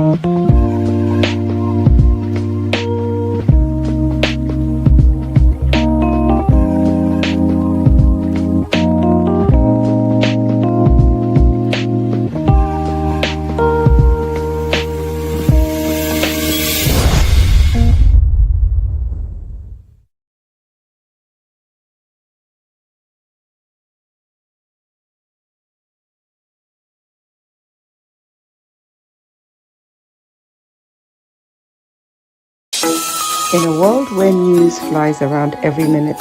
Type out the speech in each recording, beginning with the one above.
In a world where news flies around every minute,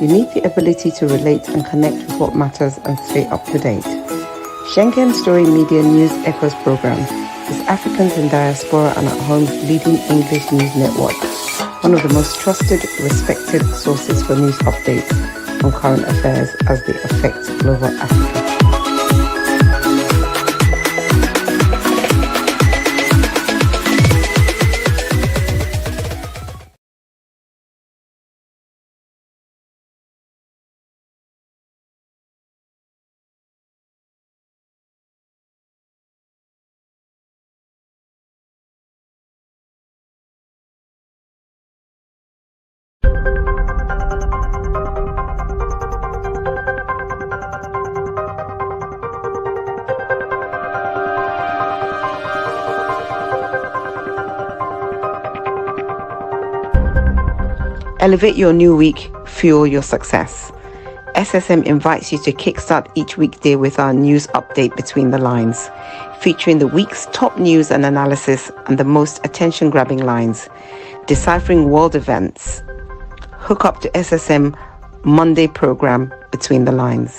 you need the ability to relate and connect with what matters and stay up to date. Schengen Story Media News Echoes program is Africans in Diaspora and at Home's leading English news network, one of the most trusted, respected sources for news updates on current affairs as they affect global Africa. Elevate your new week, fuel your success. SSM invites you to kickstart each weekday with our news update Between the Lines, featuring the week's top news and analysis and the most attention-grabbing lines, deciphering world events. Hook up to SSM Monday program Between the Lines.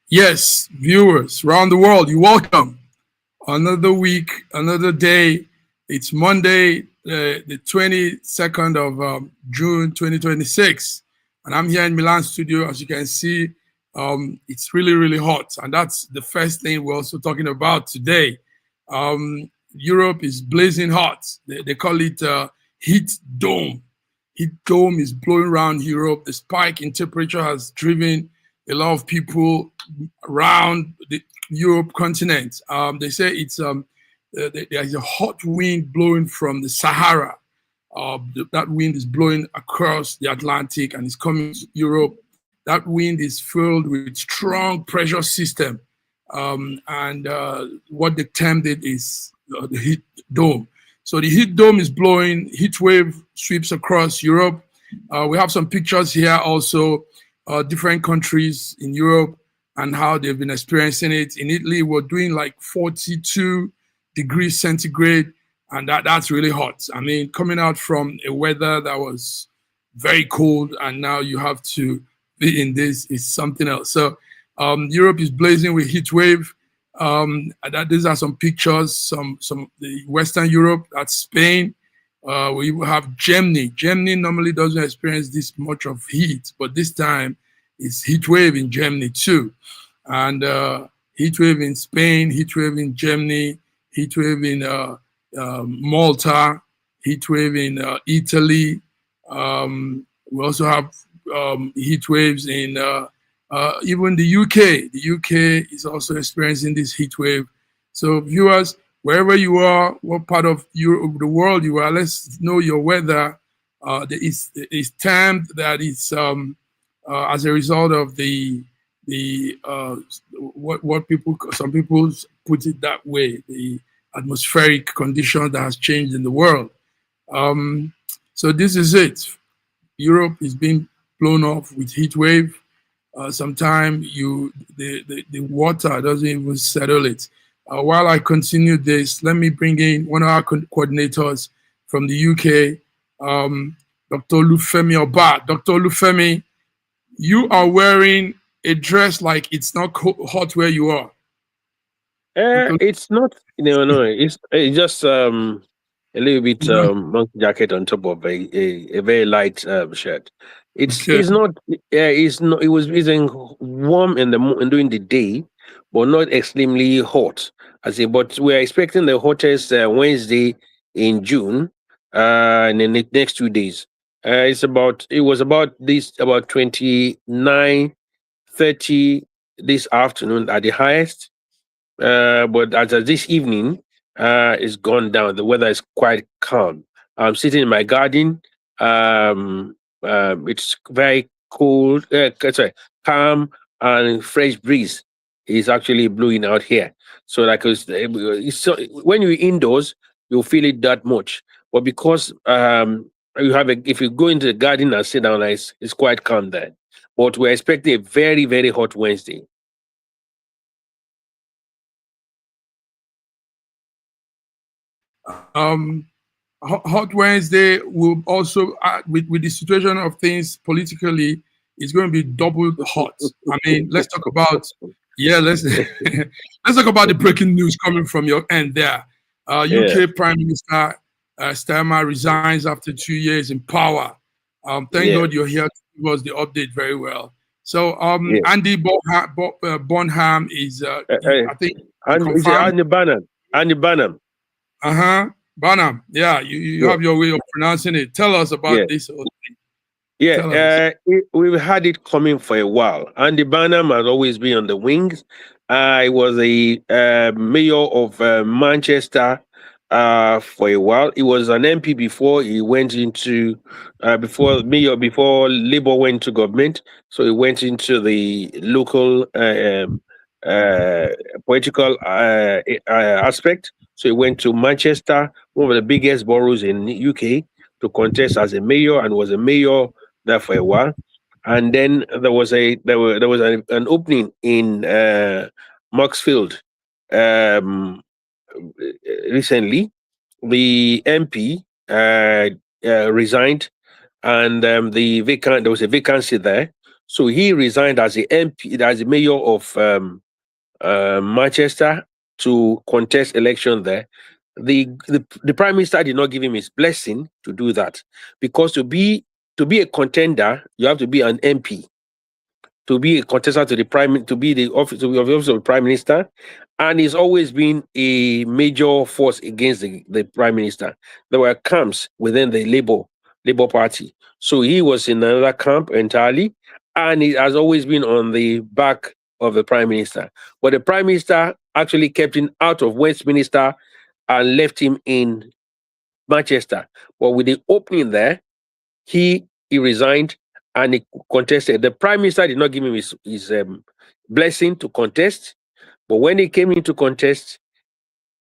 Yes, viewers around the world, you're welcome. Another week, another day. It's Monday, the 22nd of June, 2026. And I'm here in Milan studio. As you can see, it's really, really hot. And that's the first thing we're also talking about today. Europe is blazing hot. They call it heat dome. Heat dome is blowing around Europe. The spike in temperature has driven a lot of people around the Europe continent. They say it's there's a hot wind blowing from the Sahara. That wind is blowing across the Atlantic and it's coming to Europe. That wind is filled with strong pressure system. And what they termed it is the heat dome. So the heat dome is blowing, heat wave sweeps across Europe. We have some pictures here also. Different countries in Europe and how they've been experiencing it. In Italy, we're doing like 42 degrees centigrade, and that's really hot. I mean, coming out from a weather that was very cold, and now you have to be in this is something else. So Europe is blazing with heat wave. These are some pictures, some the Western Europe, that's Spain. We have Germany. Germany normally doesn't experience this much of heat, but this time it's heat wave in Germany too. And heat wave in Spain, heat wave in Germany, heat wave in Malta, heat wave in Italy. We also have heat waves in even the UK. The UK is also experiencing this heat wave. So viewers, wherever you are, what part of Europe, the world you are, let's know your weather. It's termed that it's as a result of some people put it that way, the atmospheric condition that has changed in the world. So this is it. Europe is being blown off with heat wave. Sometimes the water doesn't even settle it. While I continue this, let me bring in one of our coordinators from the UK, Dr. Lufemi Oba. Dr. Lufemi, you are wearing a dress like it's not hot where you are. It's not, no. It's just a little bit monkey jacket on top of a very light shirt. It's not. Yeah, it's not. It was warm during the day, but not extremely hot. But we're expecting the hottest Wednesday in June, in the next 2 days. It was about 29:30 this afternoon at the highest. But as of this evening, it's gone down. The weather is quite calm. I'm sitting in my garden. It's very cool, calm, and fresh breeze is actually blowing out here. So, like, when you're indoors, you'll feel it that much. But because if you go into the garden and sit down, it's quite calm there. But we're expecting a very, very hot Wednesday. Hot Wednesday will also, with the situation of things politically, it's going to be double hot. I mean, let's talk about, let's talk about the breaking news coming from your end there. UK Prime Minister Starmer resigns after 2 years in power. Thank God you're here to give us the update very well. So Andy Bonham is, I think, Andy Bonham. Bonham, you have your way of pronouncing it. Tell us about this whole thing. We've had it coming for a while. Andy Bonham has always been on the wings. He was a mayor of Manchester for a while. He was an MP before he went into before Labour went to government. So he went into the local political aspect. So he went to Manchester, one of the biggest boroughs in the UK, to contest as a mayor, and was a mayor there for a while. And then there was an opening in Marksfield recently. The MP resigned, and there was a vacancy there. So he resigned as the MP, as the mayor of Manchester, to contest election there. The Prime Minister did not give him his blessing to do that, because to be a contender, you have to be an MP. To be a contestant to be the office of the Prime Minister, and he's always been a major force against the Prime Minister. There were camps within the Labour Party, so he was in another camp entirely, and he has always been on the back of the Prime Minister. But the Prime Minister actually kept him out of Westminster and left him in Manchester. But with the opening there, he resigned and he contested. The Prime Minister did not give him his blessing to contest. But when he came in to contest,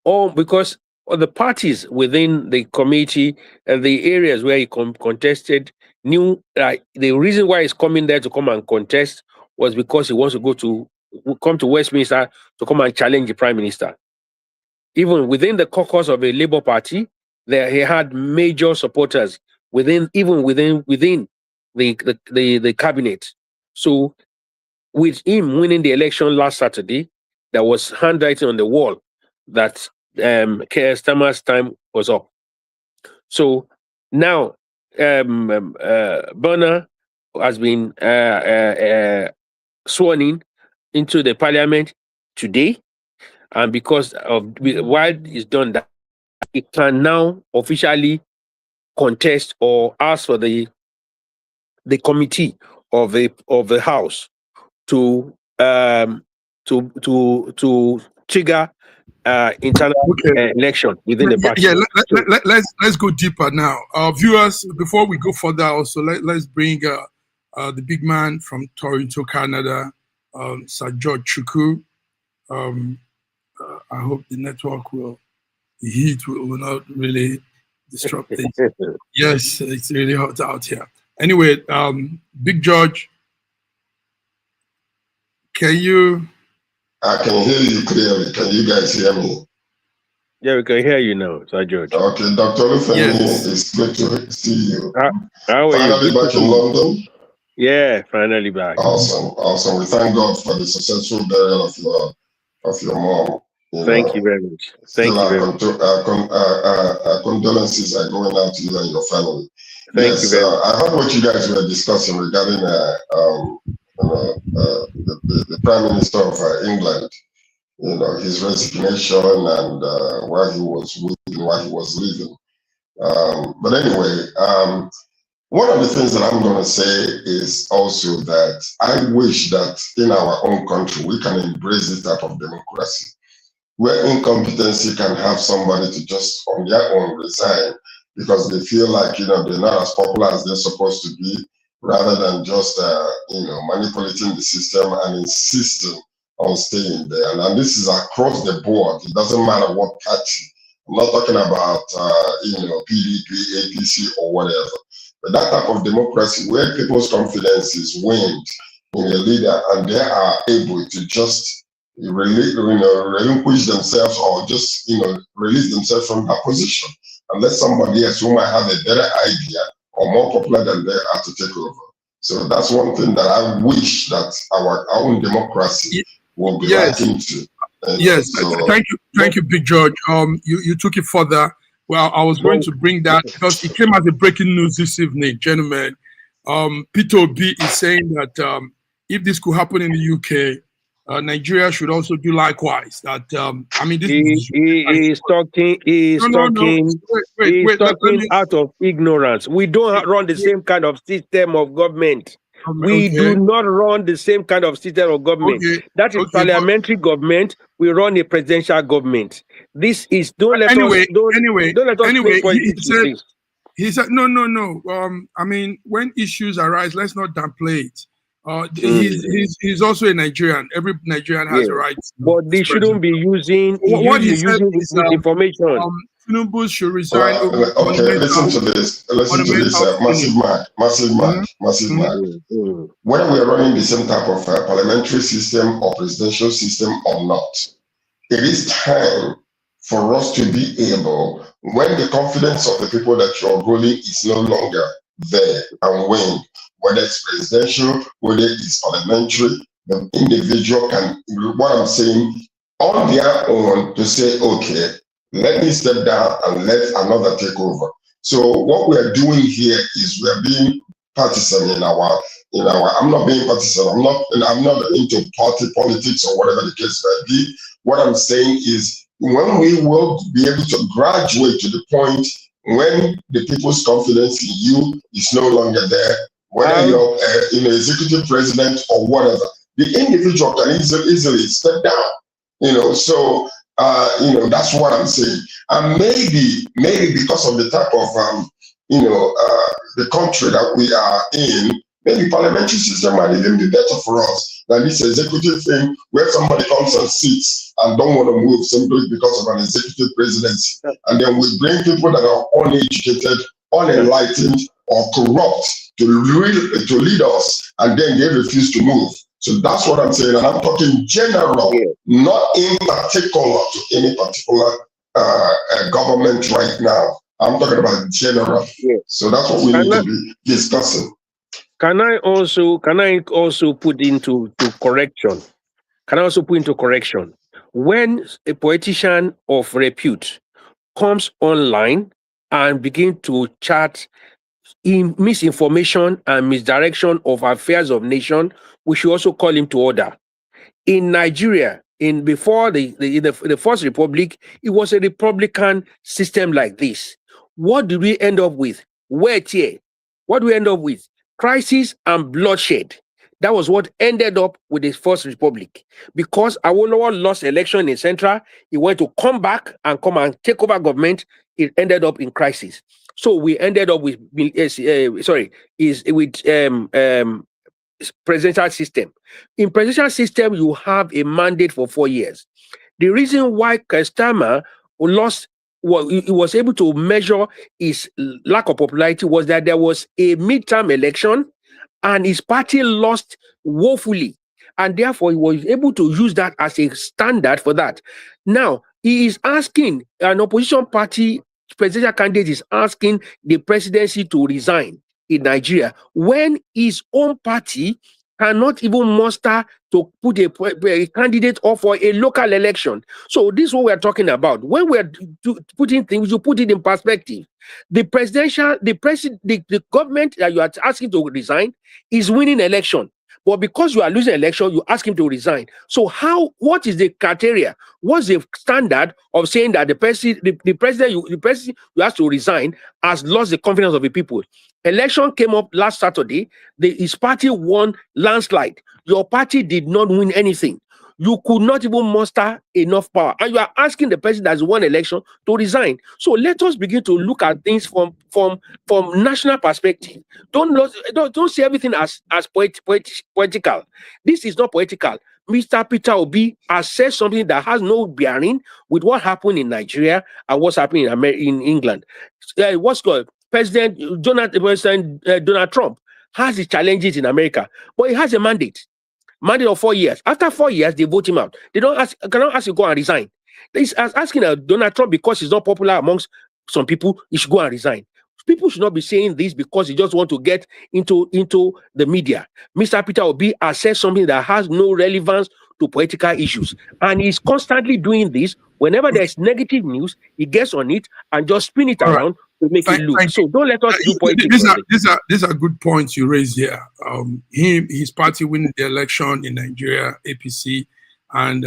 because of the parties within the committee and the areas where he contested knew the reason why he's coming there to come and contest was because he wants to come to Westminster to come and challenge the Prime Minister. Even within the caucus of the Labour Party, he had major supporters within the cabinet. So with him winning the election last Saturday, there was handwriting on the wall that Keir Starmer's time was up. So now Bonner has been sworn into the parliament today, and because of while he's done that, he can now officially contest or ask for the committee of the House to trigger internal election within the party. Let's go deeper now, viewers. Before we go further, also let's bring the big man from Toronto, Canada, Sir George Chukwu. I hope the network the heat will not really disrupt things. Yes, it's really hot out here. Anyway, Big George, can you? I can hear you clearly. Can you guys hear me? Yeah, we can hear you now, Sir George. Okay, Dr. Olufemi, it's good to see you. How are finally you? Back in London? Yeah, finally back. Awesome. We thank God for the successful burial of your mom. Thank you very much. Thank you very much. Our condolences are going out to you and your family. Thank you very much. I heard what you guys were discussing regarding the Prime Minister of England, his resignation and why he was leaving. But anyway, One of the things that I'm going to say is also that I wish that in our own country, we can embrace this type of democracy, where incompetency can have somebody to just on their own resign because they feel like, they're not as popular as they're supposed to be, rather than just, manipulating the system and insisting on staying there. And this is across the board. It doesn't matter what party. I'm not talking about, PDP, APC, or whatever. But that type of democracy where people's confidence is waned in a leader and they are able to just relinquish themselves or just, release themselves from that position and let somebody else who might have a better idea or more popular than they are to take over. So that's one thing that I wish that our own democracy will be right into. Yes, thank you, Big George. You took it further. Well, I was going to bring that because it came as a breaking news this evening, gentlemen. Peter Obi is saying that if this could happen in the UK, Nigeria should also do likewise. That he's talking out of ignorance. We don't run the same kind of system of government. We do not run the same kind of system of government. That is parliamentary government. We run a presidential government. This is don't let us. He said no. When issues arise, let's not downplay it. He's also a Nigerian. Every Nigerian has a right. But they shouldn't be using information. Tinubu should resign. Listen to this. Massive match. Whether we are running the same type of parliamentary system or presidential system or not, it is time for us to be able, when the confidence of the people that you're ruling is no longer there and when, whether it's presidential, whether it's parliamentary, the individual can, what I'm saying, on their own to say, okay, let me step down and let another take over. So what we are doing here is we are being partisan in our. I'm not being partisan. I'm not into party politics or whatever the case may be. What I'm saying is when we will be able to graduate to the point when the people's confidence in you is no longer there, whether you're executive president or whatever, the individual can easily step down. So. That's what I'm saying. And maybe because of the type of, the country that we are in, maybe parliamentary system might even be better for us than this executive thing where somebody comes and sits and don't want to move simply because of an executive presidency. And then we bring people that are uneducated, unenlightened, or corrupt to lead us, and then they refuse to move. So that's what I'm saying, and I'm talking general, not in particular to any particular government right now. I'm talking about general. So that's what we need to be discussing. Can I also put into correction? Can I also put into correction? When a politician of repute comes online and begin to chat in misinformation and misdirection of affairs of nation, we should also call him to order. In Nigeria, before the First Republic, it was a republican system like this. What did we end up with? What do we end up with? Crisis and bloodshed. That was what ended up with the First Republic. Because Awolowo lost election in Central, he went to come back and take over government. It ended up in crisis. So we ended up with presidential system. In presidential system, you have a mandate for 4 years. The reason why Kestama was able to measure his lack of popularity was that there was a midterm election and his party lost woefully. And therefore, he was able to use that as a standard for that. Now, he is asking, an opposition party presidential candidate is asking the presidency to resign in Nigeria when his own party cannot even muster to put a candidate up for a local election. So this is what we're talking about. When we're putting things, you put it in perspective. The government that you are asking to resign is winning election, But because you are losing election, you ask him to resign. So what is the criteria? What's the standard of saying that the president you have to resign has lost the confidence of the people? Election came up last Saturday. His party won landslide. Your party did not win anything. You could not even muster enough power, and you are asking the person that's won election to resign. So let us begin to look at things from national perspective. Don't see everything as political. This is not political. Mr. Peter Obi has said something that has no bearing with what happened in Nigeria and what's happening in England. President Donald Trump has his challenges in America, but he has a mandate of 4 years. After 4 years, they vote him out. They cannot ask you to go and resign. He's asking Donald Trump because he's not popular amongst some people, he should go and resign. People should not be saying this because they just want to get into the media. Mr. Peter Obi has said something that has no relevance to political issues, and he's constantly doing this. Whenever there's negative news, he gets on it and just spin it around to make it look. So don't let us do politics. These are good points you raised here. His party winning the election in Nigeria, APC, and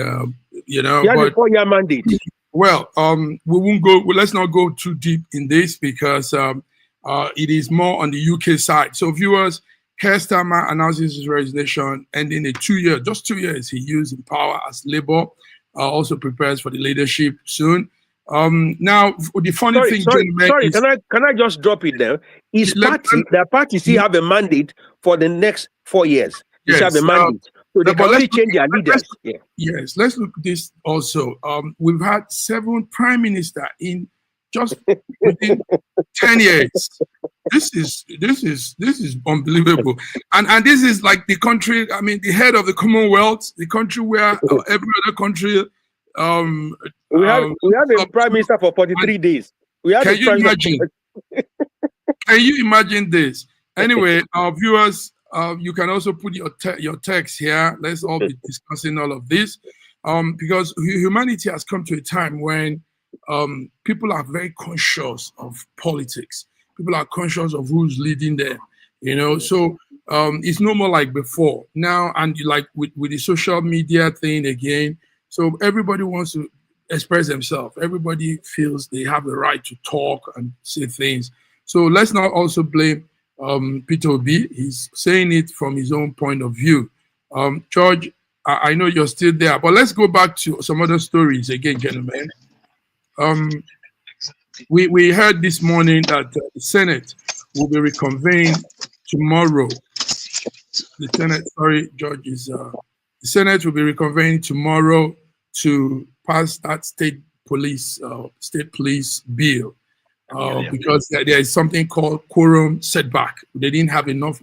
he has a 4-year mandate. Well, we won't go. Well, let's not go too deep in this because it is more on the UK side. So, viewers, Keir Starmer announces his resignation, ending just 2 years he used in power as Labour. Also prepares for the leadership soon. Now, the funny thing, can I just drop it there? The party still have a mandate for the next 4 years. They have a mandate. So they can only change their leaders. Yes, let's look at this also. We've had 7 prime ministers in just within 10 years. This is unbelievable. And this is like the country, I mean, the head of the Commonwealth, the country where every other country we have a prime minister for 43 days. Can you imagine? Can you imagine this? Anyway, our viewers, you can also put your text here. Let's all be discussing all of this, because humanity has come to a time when people are very conscious of politics. People are conscious of who's leading them. So it's no more like before now. And like with the social media thing again. So everybody wants to express themselves. Everybody feels they have the right to talk and say things. So let's not also blame Peter Obi. He's saying it from his own point of view. George, I know you're still there, but let's go back to some other stories again, gentlemen. We heard this morning that the Senate will be reconvened tomorrow. The Senate will be reconvened tomorrow to pass that state police bill because there is something called quorum setback. They didn't have enough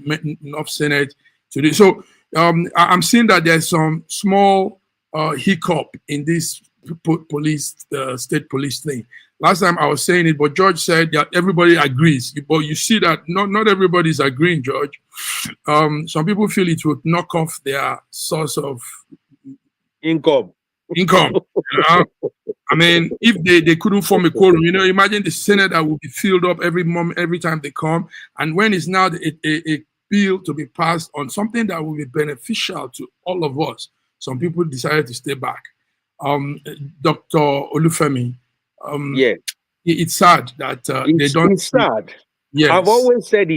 Senate to do so. I'm seeing that there's some small hiccup in this state police thing. Last time I was saying it, but George said that everybody agrees. But you see that not everybody's agreeing, George. Some people feel it would knock off their source of income. I mean, if they couldn't form a quorum, imagine the Senate that will be filled up every time they come. And when it's now a bill to be passed on something that will be beneficial to all of us, some people decided to stay back. Dr. Olufemi, it's sad that they don't. It's sad. Yes. I've always said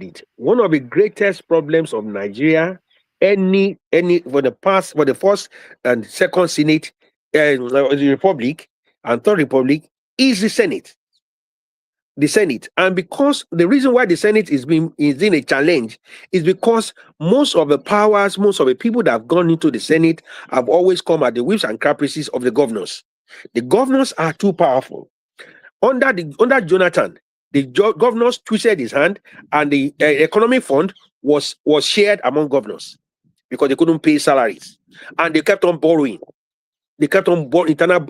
it. One of the greatest problems of Nigeria, any for the first and second Senate, the Republic and Third Republic, is the Senate. The Senate, and because the reason why the Senate is in a challenge is because most of the powers, most of the people that have gone into the Senate have always come at the whims and caprices of the governors. The governors are too powerful. Under Jonathan, the governors twisted his hand, and the economic fund was shared among governors because they couldn't pay salaries, and they kept on borrowing. They kept on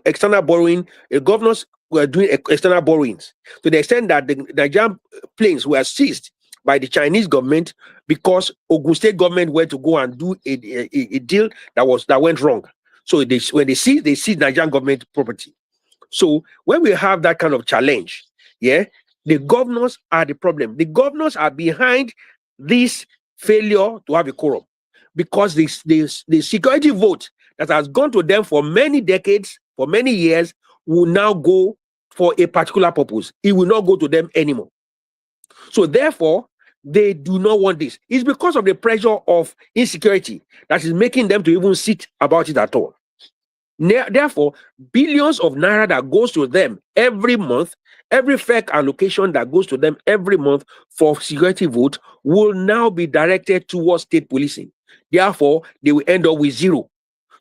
external borrowing. The governors were doing external borrowings to the extent that the Nigerian planes were seized by the Chinese government because Ogun State government went to go and do a deal that went wrong. So when they seized Nigerian government property. So when we have that kind of challenge, the governors are the problem. The governors are behind this failure to have a quorum, because the security vote that has gone to them for many decades, for many years, will now go for a particular purpose. It will not go to them anymore. So therefore, they do not want this. It's because of the pressure of insecurity that is making them to even sit about it at all. Therefore, billions of naira that goes to them every month, every fake allocation that goes to them every month for security vote will now be directed towards state policing. Therefore, they will end up with zero.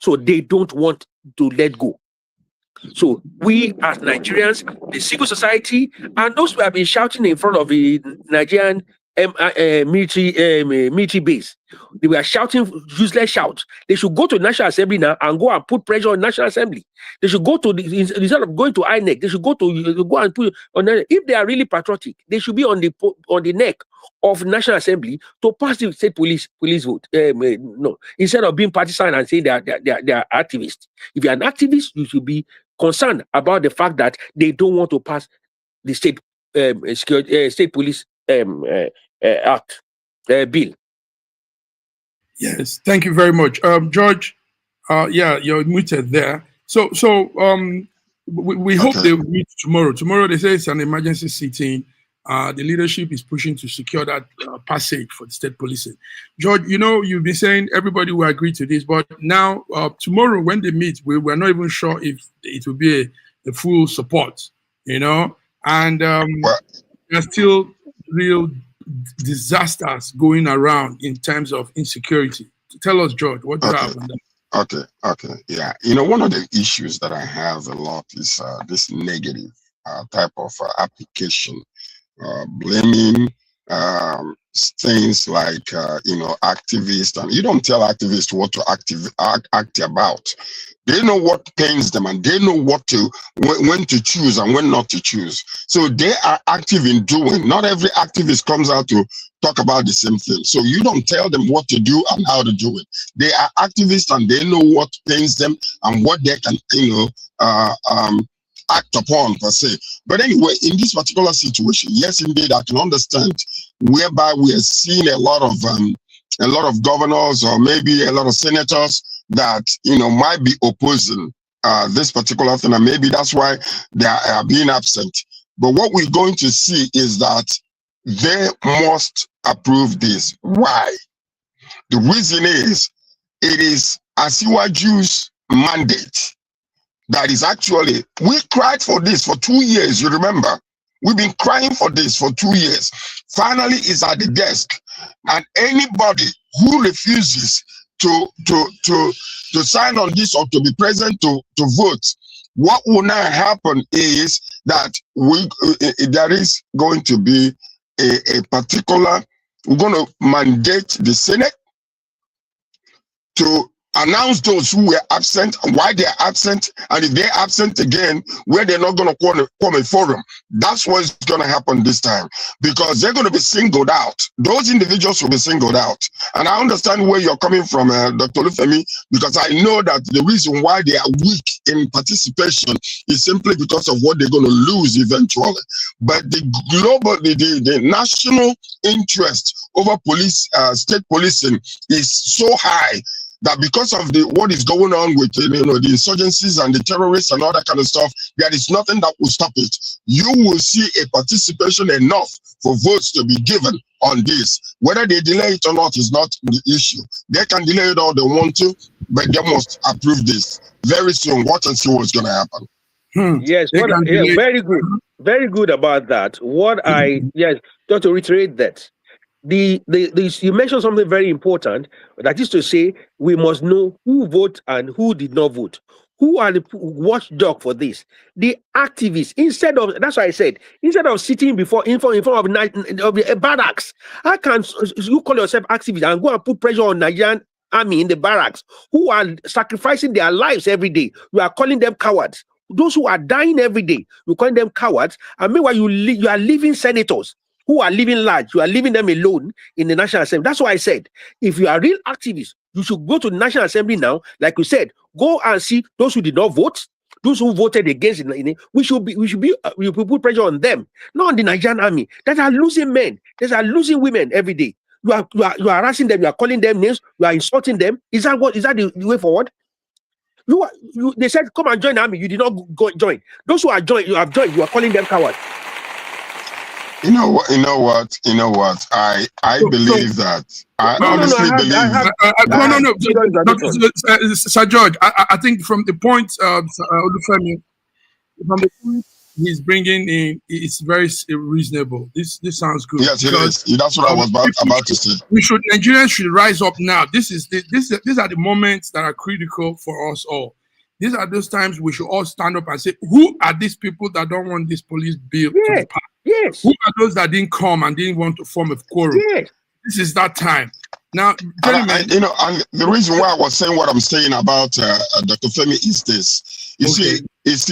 So they don't want to let go. So we as Nigerians, the civil society, and those who have been shouting in front of the Nigerian military base, they were shouting useless shouts. They should go to National Assembly now and go and put pressure on National Assembly. They should go to instead of going to INEC, they should go and put on. If they are really patriotic, they should be on the neck of National Assembly to pass the state police vote. No, instead of being partisan and saying they are activists. If you're an activist, you should be concerned about the fact that they don't want to pass the state police act bill. Yes, thank you very much, George. Yeah, you're muted there. So we hope they will meet tomorrow. Tomorrow they say it's an emergency sitting. The leadership is pushing to secure that passage for the state policing. George, you've been saying everybody will agree to this, but now tomorrow when they meet, we're not even sure if it will be a full support, and there's still real disasters going around in terms of insecurity. Tell us, George, what do you have on that? Okay. Yeah. One of the issues that I have a lot is this negative type of application, blaming things like, activists, and you don't tell activists what to act about. They know what pains them, and they know when to choose and when not to choose. So they are active in doing. Not every activist comes out to talk about the same thing. So you don't tell them what to do and how to do it. They are activists and they know what pains them and what they can, act upon per se. But anyway, in this particular situation, yes, indeed, I can understand whereby we are seeing a lot of governors or maybe a lot of senators that might be opposing this particular thing, and maybe that's why they are being absent. But what we're going to see is that they must approve this. Why? The reason is it is Asiwaju's mandate. That is actually, we cried for this for 2 years, you remember? We've been crying for this for 2 years. Finally, it's at the desk. And anybody who refuses to sign on this or to be present to vote, what will now happen is that there is going to be a particular, we're going to mandate the Senate to announce those who were absent and why they're absent, and if they're absent again, where they're not going to form a forum. That's what's going to happen this time, because they're going to be singled out. Those individuals will be singled out. And I understand where you're coming from, Dr. Lufemi, because I know that the reason why they are weak in participation is simply because of what they're going to lose eventually. But the the national interest over state policing is so high that because of what is going on with the insurgencies and the terrorists and all that kind of stuff, there is nothing that will stop it. You will see a participation enough for votes to be given on this. Whether they delay it or not is not the issue. They can delay it all they want to, but they must approve this very soon. Watch and see what's going to happen. Yes, very good. Very good about that. Just to reiterate that. You mentioned something very important, that is to say, we must know who voted and who did not vote. Who are the watchdog for this? The activists. That's why I said, instead of sitting in front of the barracks, how can you call yourself activist and go and put pressure on Nigerian army in the barracks who are sacrificing their lives every day? You are calling them cowards. Those who are dying every day, you call them cowards, and meanwhile you are leaving senators who are living large, you are leaving them alone in the National Assembly. That's why I said, if you are real activists, you should go to the National Assembly now. Like you said, go and see those who did not vote, those who voted against it. We should put pressure on them, not on the Nigerian army that are losing men, that are losing women every day. You are harassing them. You are calling them names. You are insulting them. Is that the way forward? They said, come and join the army. You did not join. Those who are joined, you have joined. You are calling them cowards. You know what? I believe that. I honestly believe. Sir George, I think from the point Olufemi, from the point he's bringing in, it's very reasonable. This sounds good. Yes, it is. That's what I was about to say. Nigerians should rise up now. These are the moments that are critical for us all. These are those times we should all stand up and say, who are these people that don't want this police bill to be passed? Yes. Who are those that didn't come and didn't want to form a quorum? Yes. This is that time. Now, and the reason why I was saying what I'm saying about Dr. Femi is this. You see,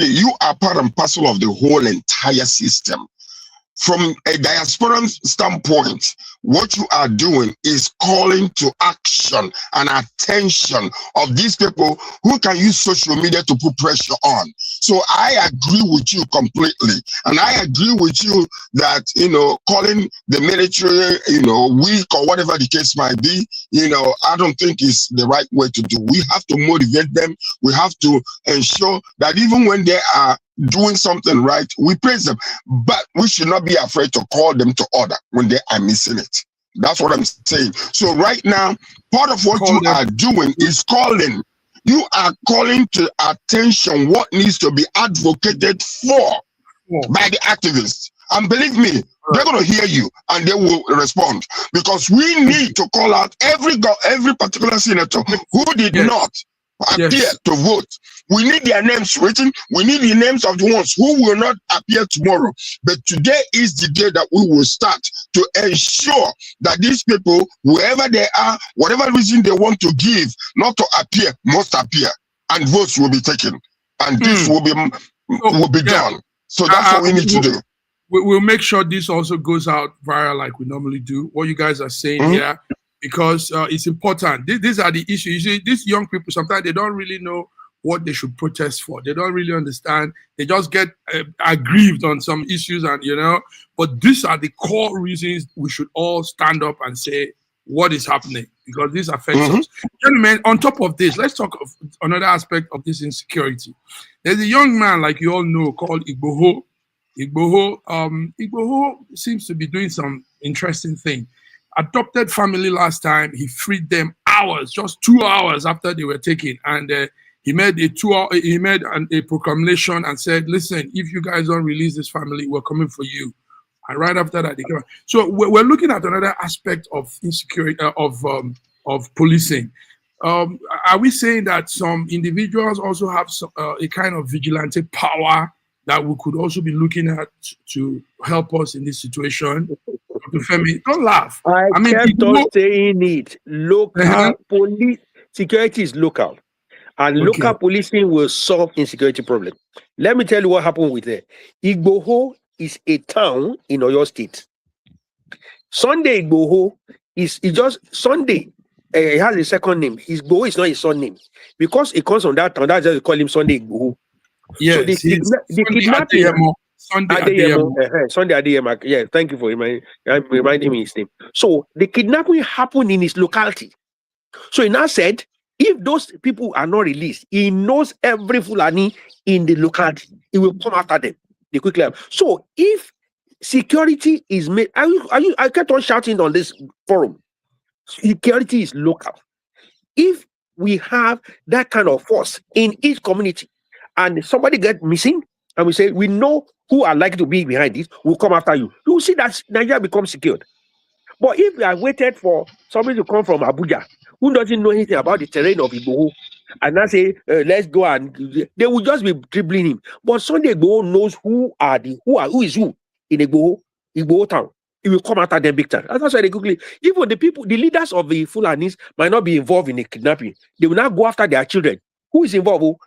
you are part and parcel of the whole entire system. From a diasporan standpoint, what you are doing is calling to action and attention of these people who can use social media to put pressure on. So I agree with you completely. And I agree with you that, calling the military, weak or whatever the case might be, I don't think is the right way to do. We have to motivate them. We have to ensure that even when they are doing something right, we praise them, but we should not be afraid to call them to order when they are missing it. That's what I'm saying. So right now, part of what you are doing is calling. You are calling to attention what needs to be advocated for by the activists. And believe me, they're going to hear you and they will respond, because we need to call out every particular senator who did not appear to vote. We need their names written. We need the names of the ones who will not appear tomorrow. But today is the day that we will start to ensure that these people, whoever they are, whatever reason they want to give not to appear, must appear, and votes will be taken, and this will be done. So that's what we need to do. We'll make sure this also goes out viral like we normally do. What you guys are saying here, because it's important. These are the issues. You see, these young people, sometimes they don't really know what they should protest for. They don't really understand. They just get aggrieved on some issues, and but these are the core reasons we should all stand up and say what is happening, because this affects us. Gentlemen, on top of this, let's talk of another aspect of this insecurity. There's a young man, like you all know, called Igboho. Igboho seems to be doing some interesting thing. Adopted family last time, he freed them just 2 hours after they were taken, and he made a proclamation and said, listen, if you guys don't release this family, we're coming for you. And right after that, they came out. So we're looking at another aspect of insecurity, of policing. Are we saying that some individuals also have a kind of vigilante power that we could also be looking at to help us in this situation? Dr. Femi, don't laugh. I kept on saying it. Local police security is local. And local policing will solve insecurity problem. Let me tell you what happened with it. Igboho is a town in Oyo State. Sunday Igboho is just Sunday. He has a second name. Igboho is not his son name. Because it comes from that town, that's why they call him Sunday Igboho. Yes, so the kidnapping. Sunday Adeyemo. Yeah, thank you for reminding me his name. So the kidnapping happened in his locality. So he now said, if those people are not released, he knows every Fulani in the locality. He will come after them. They quickly. So if security is made, I kept on shouting on this forum. Security is local. If we have that kind of force in each community, and somebody get missing, and we say we know who are likely to be behind this, we'll come after you. You will see that Nigeria becomes secured. But if we are waited for somebody to come from Abuja, who doesn't know anything about the terrain of Igboho, and now say, let's go, and they will just be dribbling him. But Sunday Igboho knows who is who in Igboho town. He will come after them big time. That's why they quickly, even the leaders of the Fulanis might not be involved in the kidnapping. They will not go after their children. Who is involved?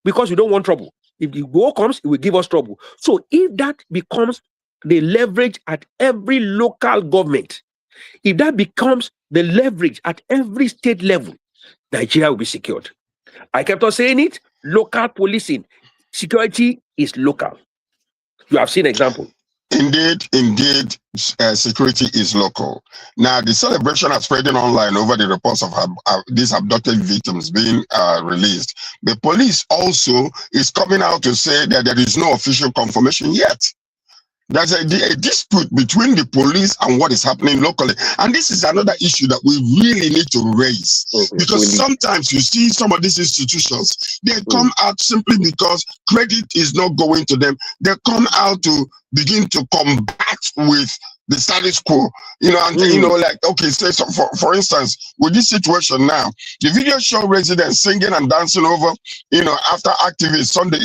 Because we don't want trouble. If the Igboho comes, it will give us trouble. So if that becomes the leverage at every local government, if that becomes the leverage at every state level, Nigeria will be secured. I kept on saying it, local policing. Security is local. You have seen example. Indeed, security is local. Now, the celebration are spreading online over the reports of these abducted victims being released. The police also is coming out to say that there is no official confirmation yet. There's a dispute between the police and what is happening locally. And this is another issue that we really need to raise. Because sometimes you see some of these institutions, they come out simply because credit is not going to them. They come out to begin to combat with the status quo, and like, okay, say so for instance, with this situation now, the video show residents singing and dancing over, after activists Sunday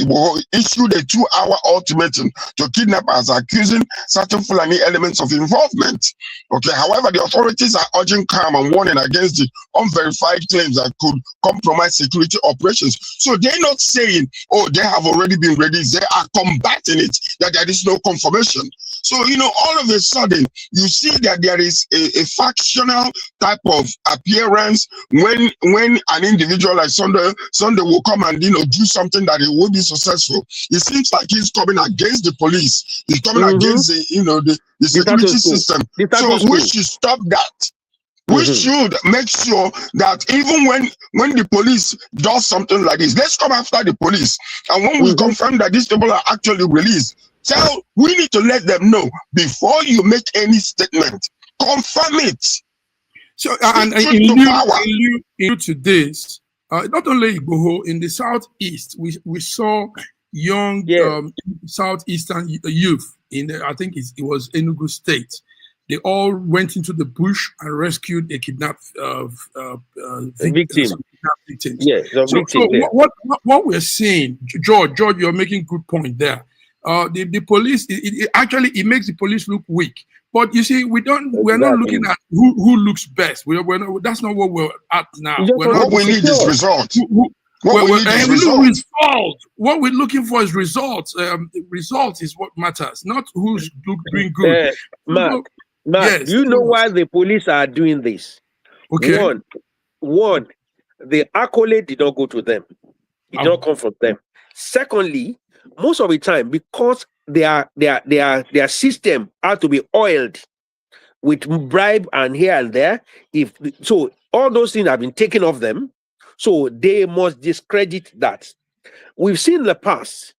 issued a 2-hour ultimatum to kidnappers, accusing certain Fulani elements of involvement. Okay, however, the authorities are urging calm and warning against the unverified claims that could compromise security operations. So they're not saying, oh, they have already been released. They are combating it, that there is no confirmation. So, all of a sudden, you see that there is a factional type of appearance when an individual like Sunday will come and, do something that it will be successful. It seems like he's coming against the police. He's coming against the security system. So we should stop that. We should make sure that even when the police does something like this, let's come after the police. And when we confirm that these people are actually released, we need to let them know before you make any statement. Confirm it. So, and in lieu to this, not only Igboho, in the southeast, we saw young southeastern youth I think it was Enugu State. They all went into the bush and rescued a kidnapped victim. Yes, so what we're seeing, George, you're making good point there. The police, it makes the police look weak. But you see, we're not looking at who looks best. That's not what we're at now. What we need is results. What we're looking for is results. Results is what matters, not who's doing good. Mark, yes, you know why the police are doing this? Okay. One, the accolade did not go to them. It did not come from them. Secondly, most of the time, because their system had to be oiled with bribe and here and there, so all those things have been taken off them, so they must discredit that. We've seen the past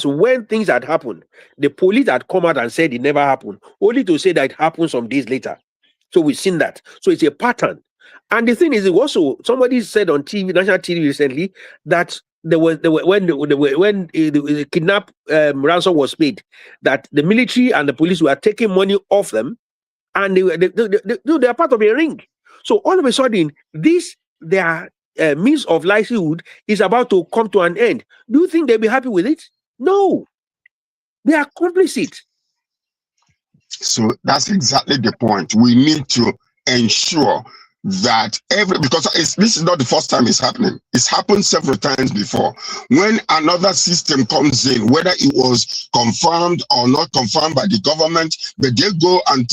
when things had happened, the police had come out and said it never happened, only to say that it happened some days later. So we've seen that. So it's a pattern. And the thing is, also somebody said on TV, national TV recently, that when the kidnap ransom was paid, that the military and the police were taking money off them, and they are part of a ring. So all of a sudden, their means of livelihood is about to come to an end. Do you think they'll be happy with it? No, they are complicit. So that's exactly the point. We need to ensure that because this is not the first time it's happening. It's happened several times before. When another system comes in, whether it was confirmed or not confirmed by the government, but they go and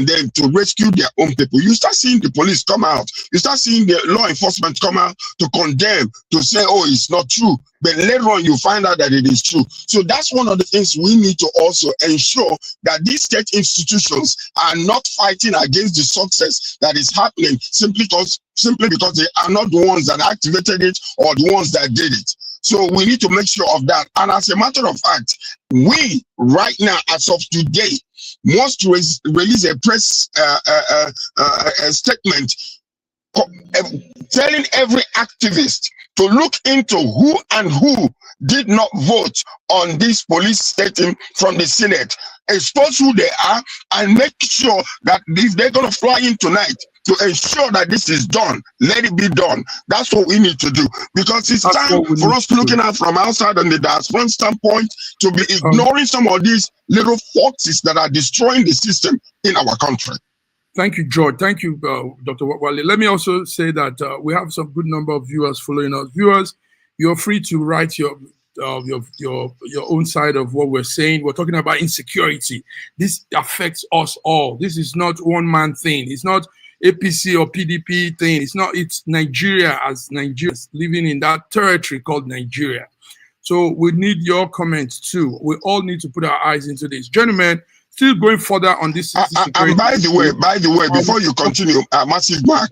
then to rescue their own people. You start seeing the police come out. You start seeing the law enforcement come out to condemn, to say, oh, it's not true. But later on, you find out that it is true. So that's one of the things we need to also ensure, that these state institutions are not fighting against the success that is happening simply because they are not the ones that activated it or the ones that did it. So we need to make sure of that. And as a matter of fact, we right now, as of today, must release a press statement telling every activist to look into who did not vote on this police statement from the Senate, expose who they are, and make sure that if they're going to fly in tonight, to ensure that this is done, let it be done. That's what we need to do, because it's time for us looking at from outside on the diaspora standpoint to be ignoring some of these little foxes that are destroying the system in our country. Thank you, George. Thank you, Dr. Wale. Let me also say that we have some good number of viewers following us. Viewers, you're free to write your own side of what we're saying. We're talking about insecurity. This affects us all. This is not one man thing. It's not APC or PDP thing. It's Nigeria, as Nigerians living in that territory called Nigeria. So we need your comments too. We all need to put our eyes into this. Gentlemen, still going further on this. And by the way, before you continue, Massive Mark,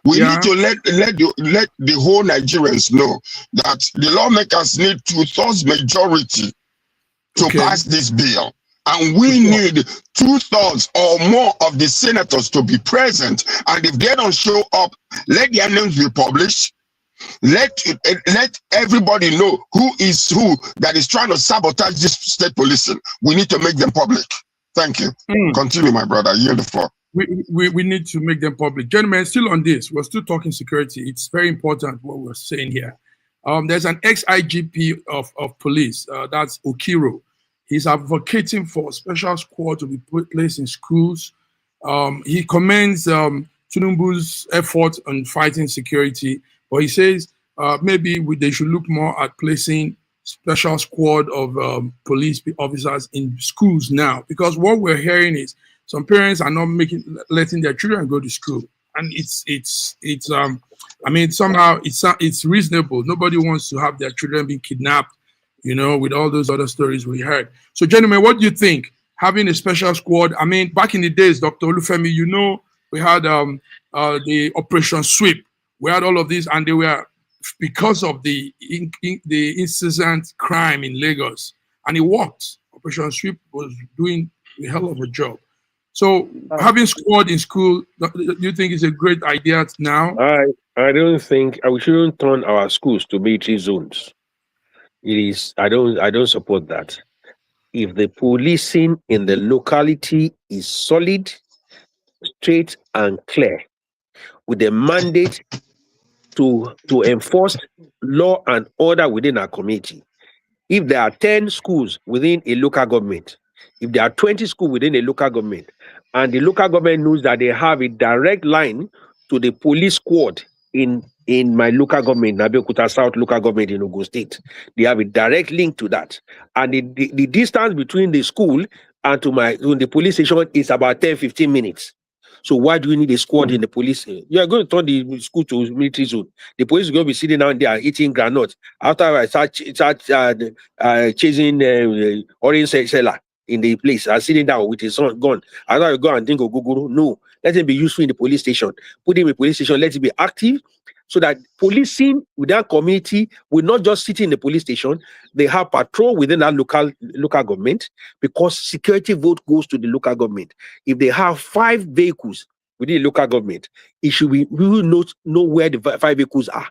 we need to let the whole Nigerians know that the lawmakers need 2/3 majority to pass this bill. And we need 2/3 or more of the senators to be present. And if they don't show up, let their names be published. Let everybody know who that is trying to sabotage this state policing. We need to make them public. Thank you. Continue, my brother. You have the floor. We need to make them public. Gentlemen, still on this. We're still talking security. It's very important what we're saying here. There's an ex-IGP of police. That's Okiro. He's advocating for a special squad to be placed in schools. He commends Tinubu's effort on fighting security. But he says maybe they should look more at placing special squad of police officers in schools now, because what we're hearing is some parents are not letting their children go to school, and I mean, somehow it's reasonable. Nobody wants to have their children being kidnapped, you know, with all those other stories we heard. So, gentlemen, what do you think? Having a special squad. I mean, back in the days, Dr. Olufemi, you know, we had the Operation Sweep. We had all of these, and they were because of the incessant crime in Lagos, and it worked. Operation Sweep was doing a hell of a job. So having squad in school, do you think is a great idea now? I don't think we shouldn't turn our schools to military zones. It is. I don't support that. If the policing in the locality is solid, straight, and clear, with the mandate to enforce law and order within our community. If there are 10 schools within a local government, if there are 20 schools within a local government, and the local government knows that they have a direct line to the police squad in my local government, Abeokuta South local government in Ogun State, they have a direct link to that. And the distance between the school and to the police station is about 10-15 minutes. So why do we need a squad in the police? You are going to turn the school to military zone. The police is going to be sitting down there eating granuts. After I start chasing orange seller in the place, sitting down with his son gun. After I go and think of Google, no, let him be useful in the police station. Put him in the police station, let him be active, so that policing with that community will not just sit in the police station. They have patrol within that local government, because security vote goes to the local government. If they have 5 vehicles within the local government, it should be, we will know where the 5 vehicles are.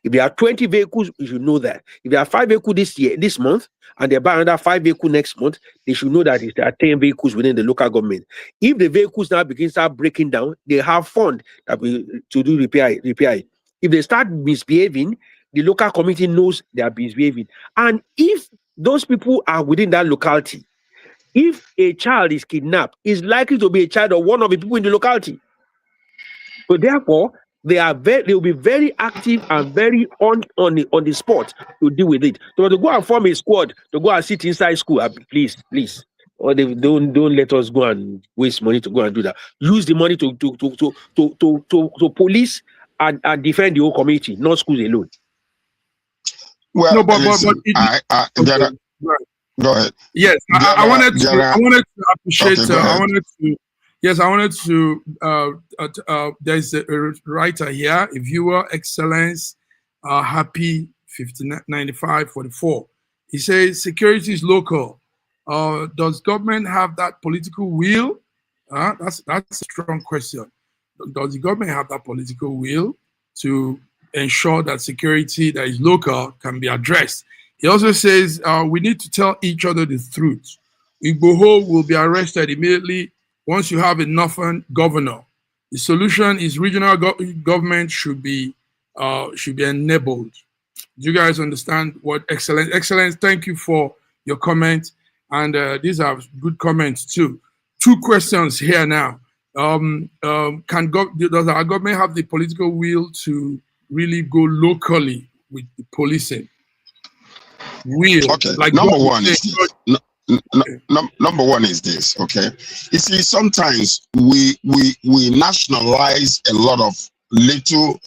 If there are 20 vehicles, you should know that. If there are 5 vehicles this month, and they buy another 5 vehicles next month, they should know that if there are 10 vehicles within the local government. If the vehicles now begin to start breaking down, they have fund to do repair. If they start misbehaving, the local community knows they are misbehaving. And if those people are within that locality, if a child is kidnapped, it's likely to be a child of one of the people in the locality. So therefore, they will be very active and very on the spot to deal with it. So to go and form a squad, to go and sit inside school, please. Or they don't let us go and waste money to go and do that. Use the money to police and defend the whole community, not schools alone. Well, no, go ahead. Yes, I wanted to appreciate. Okay, I wanted to. There's a writer here, a viewer, Excellence, Happy 9544. He says security is local. Does government have that political will? That's a strong question. Does the government have that political will to ensure that security that is local can be addressed? He also says we need to tell each other the truth. Igboho will be arrested immediately once you have enough governor. The solution is regional government should be enabled. Do you guys understand what Excellence? Thank you for your comment, and these are good comments too. 2 questions here now. Does our government have the political will to really go locally with the policing? Okay. Like number one is this. Number one is this. Okay. You see, sometimes we nationalize a lot of little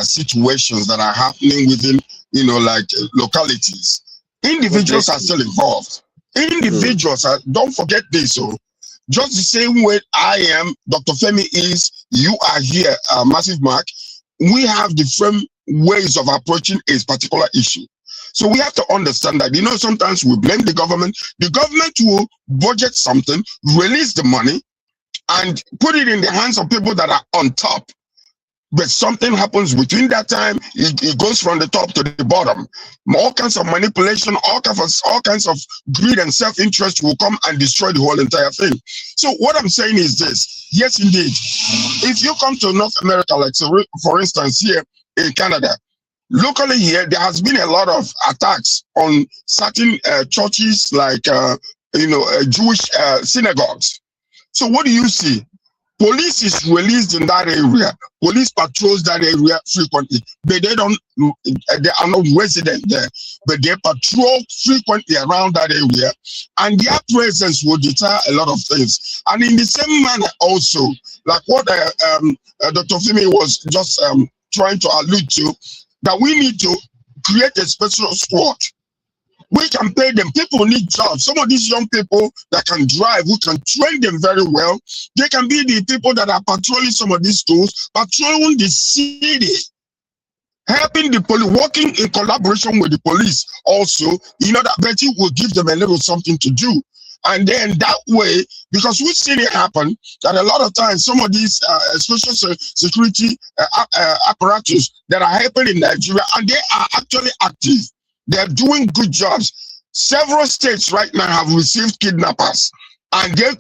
situations that are happening within like localities. Individuals are still involved. Individuals are, don't forget this. So just the same way I am, Dr. Femi is, you are here, Massive Mark. We have different ways of approaching a particular issue. So we have to understand that, sometimes we blame the government. The government will budget something, release the money, and put it in the hands of people that are on top. But something happens between that time, it goes from the top to the bottom. All kinds of manipulation, all kinds of greed and self-interest will come and destroy the whole entire thing. So what I'm saying is this: yes, indeed, if you come to North America, like so, for instance, here in Canada, locally here, there has been a lot of attacks on certain churches, like Jewish synagogues. So what do you see? Police is released in that area. Police patrols that area frequently, but they are not resident there, but they patrol frequently around that area, and their presence will deter a lot of things. And in the same manner also, like what Dr. Femi was just trying to allude to, that we need to create a special squad. We can pay them. People need jobs. Some of these young people that can drive, we can train them very well. They can be the people that are patrolling some of these schools, patrolling the city, helping the police, working in collaboration with the police also, that Betty will give them a little something to do. And then that way, because we've seen it happen, that a lot of times some of these social security apparatus that are happening in Nigeria, and they are actually active. They're doing good jobs. Several states right now have received kidnappers, and they,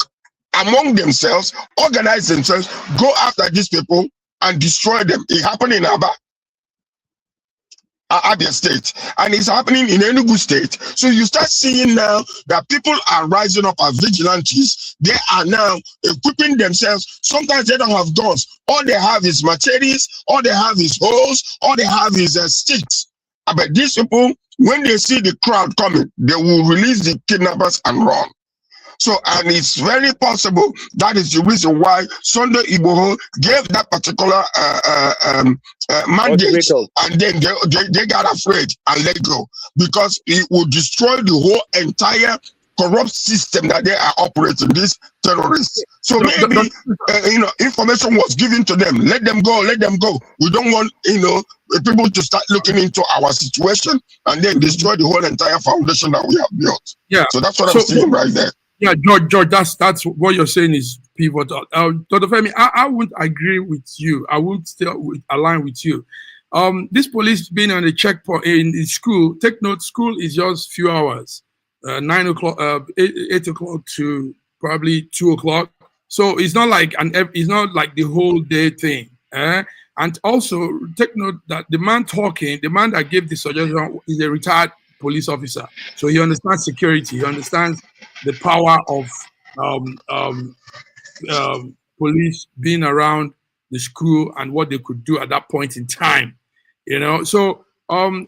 among themselves, organize themselves, go after these people and destroy them. It happened in Abia State, and it's happening in Enugu State. So you start seeing now that people are rising up as vigilantes. They are now equipping themselves. Sometimes they don't have guns. All they have is machetes, all they have is hoes, all they have is sticks. But these people, when they see the crowd coming, they will release the kidnappers and run. So, and it's very possible that is the reason why Sunday Igboho gave that particular mandate, and then they got afraid and let go, because it will destroy the whole entire corrupt system that they are operating, these terrorists. So maybe information was given to them. Let them go, let them go. We don't want people to start looking into our situation and then destroy the whole entire foundation that we have built. Yeah. So that's what I'm seeing right there. Yeah, George, that's what you're saying is pivotal. Dr. Femi, I would agree with you. I would still align with you. This police being on the checkpoint in the school, take note, school is just few hours. 9 o'clock, 8 o'clock to probably 2 o'clock. So it's not like the whole day thing. And also take note that the man that gave the suggestion is a retired police officer. So he understands security. He understands the power of police being around the school and what they could do at that point in time. So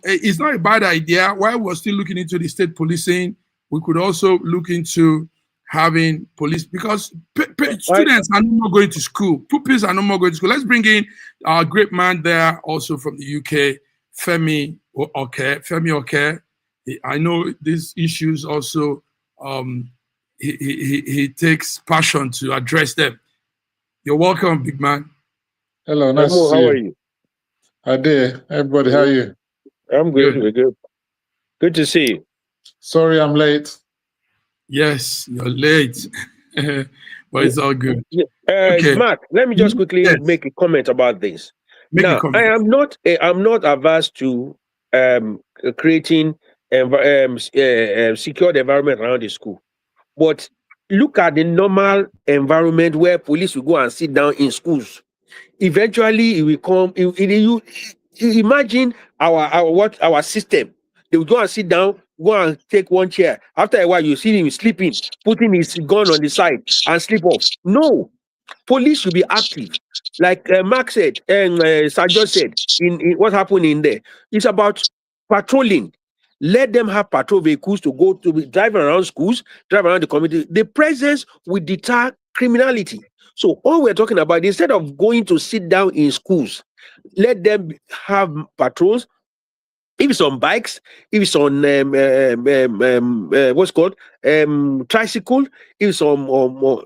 it's not a bad idea. While we're still looking into the state policing, we could also look into having police, because students are no more going to school. Pupils are no more going to school. Let's bring in our great man there, also from the UK, Femi Oke. I know these issues also, he takes passion to address them. You're welcome, big man. Hello, nice to see you. How are you? Hi there, everybody. How are you? I'm good. We're good. Good to see you. Sorry, I'm late. Yes, you're late, but it's all good. Okay. Mark, let me just quickly make a comment about this. I'm not averse to creating secured environment around the school, but look at the normal environment where police will go and sit down in schools. Eventually, it will come. You imagine our system. They will go and sit down, go and take one chair. After a while, you see him sleeping, putting his gun on the side and sleep off. No, police should be active. Like Mark said, and Sergio said, in what happened in there, it's about patrolling. Let them have patrol vehicles to go to drive around schools, drive around the community. The presence will deter criminality. So all we're talking about, instead of going to sit down in schools, let them have patrols, If it's on bikes, if it's on what's called tricycle, if it's on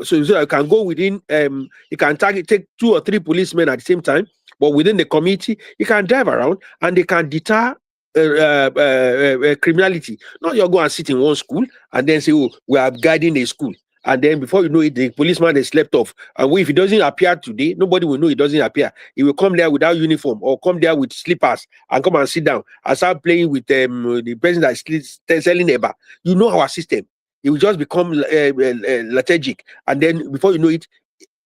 so you can go within you can take 2 or 3 policemen at the same time, but within the community, you can drive around and they can deter criminality. Not you go and sit in one school and then say, oh, we are guiding a school. And then before you know it, the policeman has slept off. And if he doesn't appear today, nobody will know he doesn't appear. He will come there without uniform or come there with slippers and come and sit down and start playing with the person that is selling Eba. You know our system. It will just become lethargic. And then before you know it,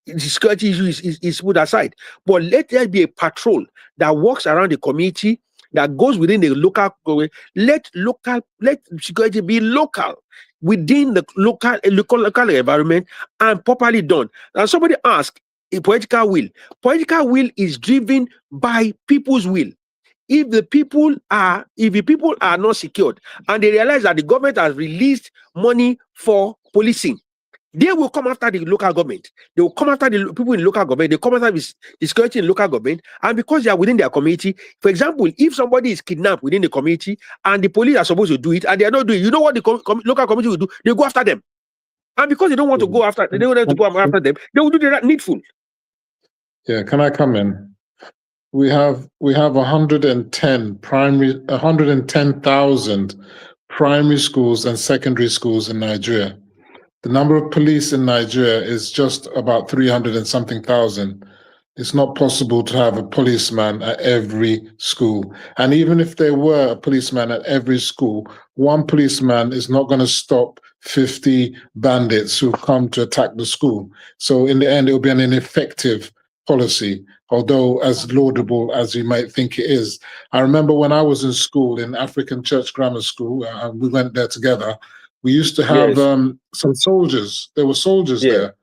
the security issue is put aside. But let there be a patrol that walks around the community, that goes within the local. Let security be local, within the local environment, and properly done. And somebody asked, a political will. Political will is driven by people's will. If the people are not secured and they realize that the government has released money for policing, they will come after the local government. They will come after the people in local government. They come after the security in local government. And because they are within their community, for example, if somebody is kidnapped within the community and the police are supposed to do it and they are not doing it, you know what the local community will do? They go after them. And because they don't want to go after, they don't want to go after them, they will do the needful. Yeah, can I come in? We have 110,000 primary schools and secondary schools in Nigeria. The number of police in Nigeria is just about 300 and something thousand. It's not possible to have a policeman at every school. And even if there were a policeman at every school, one policeman is not going to stop 50 bandits who come to attack the school. So in the end, it will be an ineffective policy, although as laudable as you might think it is. I remember when I was in school, in African Church Grammar School, and we went there together, we used to have some soldiers. There were soldiers there,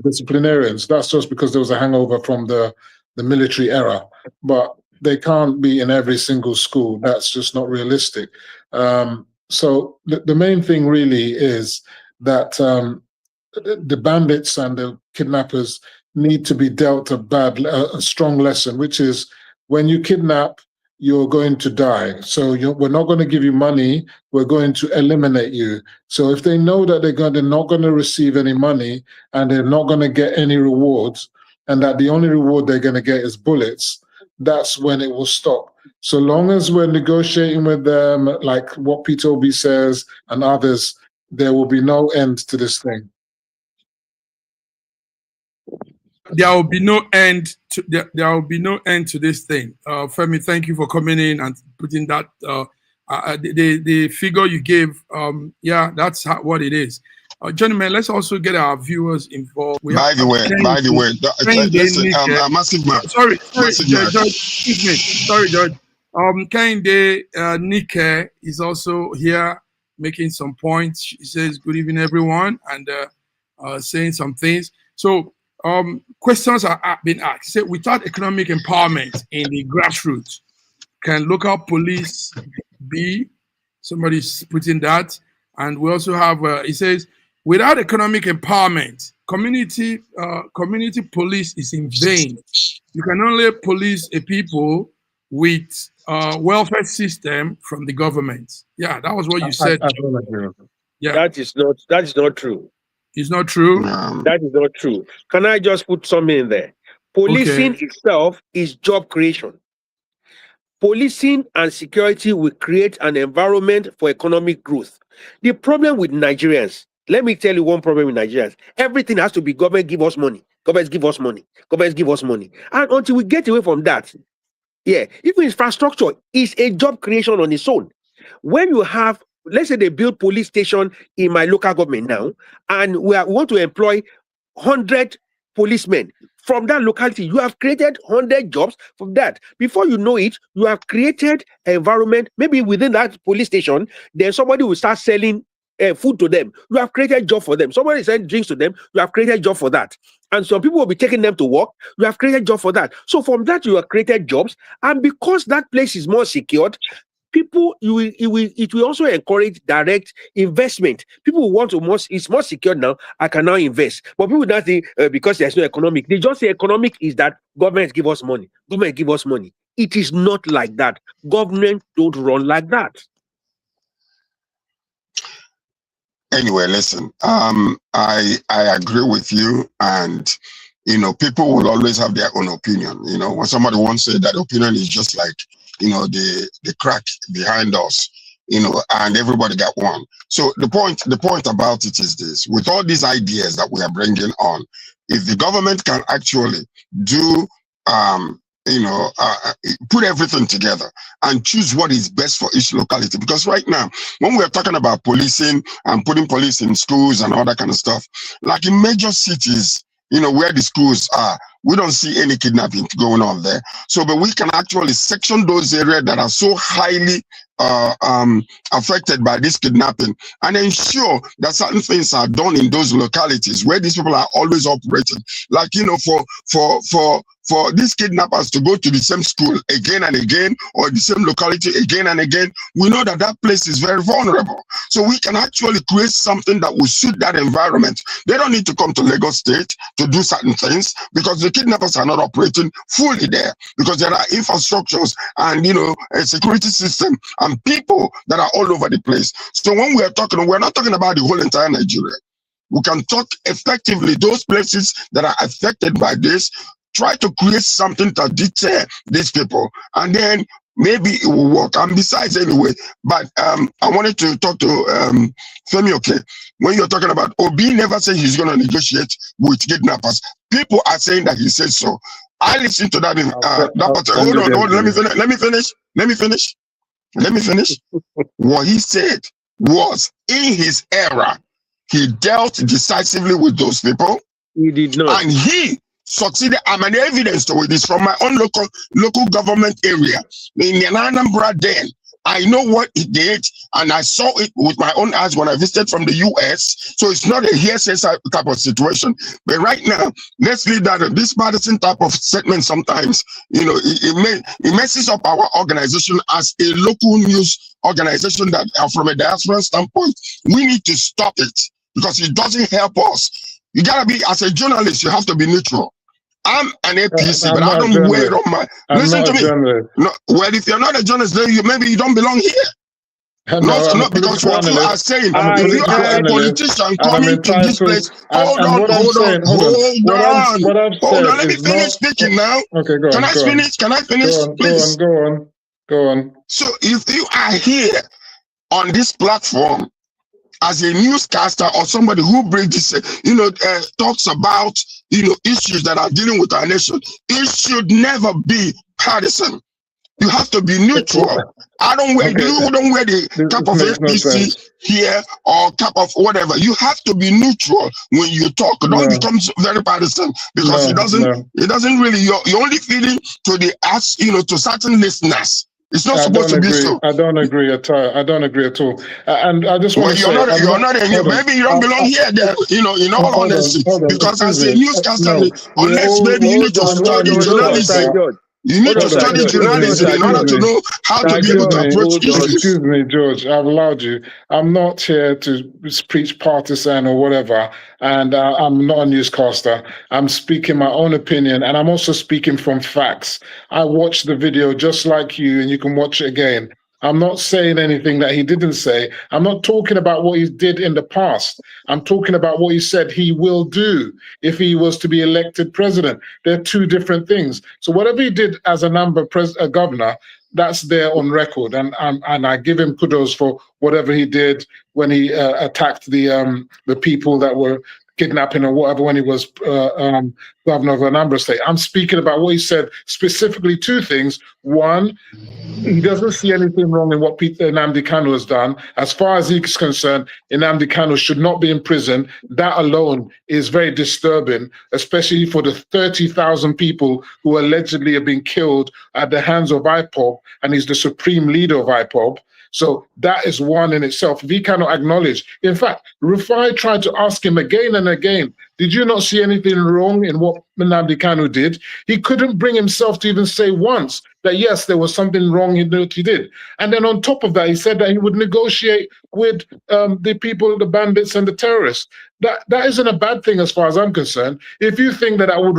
disciplinarians. That's just because there was a hangover from the military era. But they can't be in every single school. That's just not realistic. So the main thing really is that the bandits and the kidnappers need to be dealt a strong lesson, which is when you kidnap, you're going to die. So we're not going to give you money. We're going to eliminate you. So if they know that they're not going to receive any money and they're not going to get any rewards, and that the only reward they're going to get is bullets, that's when it will stop. So long as we're negotiating with them, like what Peter Obi says and others, there will be no end to this thing. There will be no end to this thing. Femi, thank you for coming in and putting that the figure you gave. Yeah, that's what it is. Gentlemen, let's also get our viewers involved. By the way, listen, massive man. Sorry, George. Excuse me. Sorry, George. Kehinde Nike is also here making some points. She says, "Good evening, everyone," and saying some things. So. Questions are being asked. Say, without economic empowerment in the grassroots, can local police be? Somebody's putting that. And we also have, it says, without economic empowerment, community police is in vain. You can only police a people with welfare system from the government. Yeah, that was what you said. Yeah, that is not true. It's not true. That is not true. Can I just put something in there? Policing itself is job creation. Policing and security will create an environment for economic growth. The problem with Nigerians, let me tell you one problem with Nigerians. Everything has to be government give us money. Government give us money. Government give us money. And until we get away from that, even infrastructure is a job creation on its own. When you have, let's say they build police station in my local government now, and we want to employ 100 policemen from that locality. You have created 100 jobs from that. Before you know it, you have created an environment, maybe within that police station, then somebody will start selling food to them. You have created a job for them. Somebody selling drinks to them. You have created a job for that. And some people will be taking them to work. You have created a job for that. So from that, you have created jobs. And because that place is more secured, people, it will also encourage direct investment. People will want to it's more secure now. I can now invest. But people don't think because there's no economic. They just say economic is that government give us money. Government give us money. It is not like that. Government don't run like that. Anyway, listen. I agree with you, and people will always have their own opinion. When somebody once said that opinion is just like the crack behind us, and everybody got one. So the point about it is this: with all these ideas that we are bringing on, if the government can actually do put everything together and choose what is best for each locality. Because right now, when we're talking about policing and putting police in schools and all that kind of stuff, like in major cities, where the schools are, we don't see any kidnapping going on there. So, but we can actually section those areas that are so highly affected by this kidnapping and ensure that certain things are done in those localities where these people are always operating. Like, for these kidnappers to go to the same school again and again, or the same locality again and again, we know that that place is very vulnerable. So we can actually create something that will suit that environment. They don't need to come to Lagos State to do certain things, because the kidnappers are not operating fully there, because there are infrastructures and a security system and people that are all over the place. So when we're not talking about the whole entire Nigeria. We can talk effectively those places that are affected by this. Try to create something to deter these people, and then maybe it will work. And besides, anyway, but I wanted to talk to Femi. Okay, when you're talking about Obi never said he's going to negotiate with kidnappers. People are saying that he said so. I listened to that. Hold on. Let me finish. What he said was, in his era, he dealt decisively with those people. He did not, and he succeeded. I'm an evidence to it. It's from my own local government area in Anambra. Then I know what he did, and I saw it with my own eyes when I visited from the US. So it's not a hearsay type of situation. But right now, let's leave that. This partisan type of statement sometimes, it messes up our organization as a local news organization that, from a diaspora standpoint, we need to stop it, because it doesn't help us. You gotta be, as a journalist, you have to be neutral. I'm an APC, but I don't wear it on my. Listen to me. No, well, if you're not a journalist, then maybe you don't belong here. No, because what you are saying, if you are a politician coming to this place, hold on. Let me finish speaking now. Okay, go on. Can I finish, please? Go on. So if you are here on this platform as a newscaster or somebody who brings this, talks about, issues that are dealing with our nation, it should never be partisan. You have to be neutral. I don't wear, you don't wear the cap of APC here or cap of whatever. You have to be neutral when you talk. Don't become very partisan, because it doesn't really, you're only feeding to to certain listeners. It's not supposed to be so. I don't agree at all. And I just want to say, maybe you don't belong here then, in all honesty. Because as a newscaster, unless maybe you need to study journalism. You need to study journalism in order to know how to be able to approach issues. Excuse me, George, I've allowed you. I'm not here to preach partisan or whatever, and I'm not a newscaster. I'm speaking my own opinion, and I'm also speaking from facts. I watched the video just like you, and you can watch it again. I'm not saying anything that he didn't say. I'm not talking about what he did in the past. I'm talking about what he said he will do if he was to be elected president. They're two different things. So whatever he did as a governor, that's there on record. And I give him kudos for whatever he did when he attacked the people that were kidnapping or whatever when he was governor of Anambra State. I'm speaking about what he said, specifically two things. One, he doesn't see anything wrong in what Nnamdi Kanu has done. As far as he's concerned, Nnamdi Kanu should not be in prison. That alone is very disturbing, especially for the 30,000 people who allegedly have been killed at the hands of IPOB, and he's the supreme leader of IPOB. So that is one in itself. If he cannot acknowledge, in fact, Rufai tried to ask him again and again, did you not see anything wrong in what Nnamdi Kanu did? He couldn't bring himself to even say once that yes, there was something wrong in what he did. And then on top of that, he said that he would negotiate with the people, the bandits and the terrorists. That isn't a bad thing as far as I'm concerned. If you think that would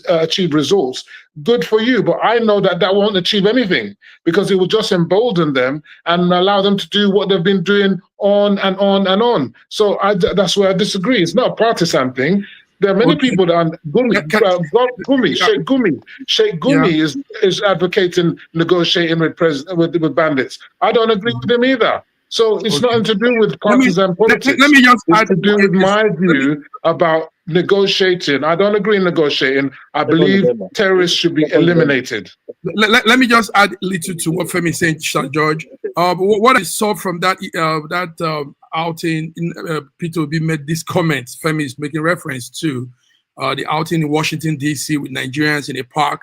achieve results, good for you. But I know that won't achieve anything, because it will just embolden them and allow them to do what they've been doing on and on and on. So that's where I disagree. It's not a partisan thing. There are many people that are Sheikh Gumi is advocating negotiating with bandits. I don't agree with him either. So it's nothing to do with partisan politics. Let me just it's to do with my view about negotiating. I don't agree in negotiating. I believe terrorists should be eliminated. Let me just add a little to what Femi is saying, George. What I saw from that outing, Peter Obi made this comment. Femi is making reference to the outing in Washington, D.C. with Nigerians in a park.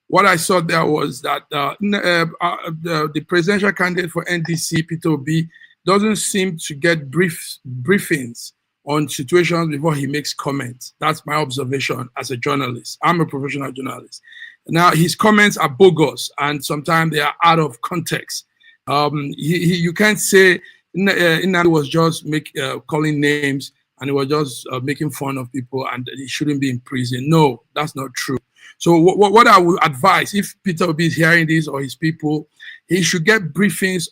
What I saw there was that the presidential candidate for NDC, Peter Obi, doesn't seem to get briefings on situations before he makes comments. That's my observation as a journalist. I'm a professional journalist. Now, his comments are bogus, and sometimes they are out of context. You can't say Nnamdi was just calling names and he was just making fun of people and he shouldn't be in prison. No, that's not true. So what I would advise, if Peter Obi is hearing this or his people, he should get briefings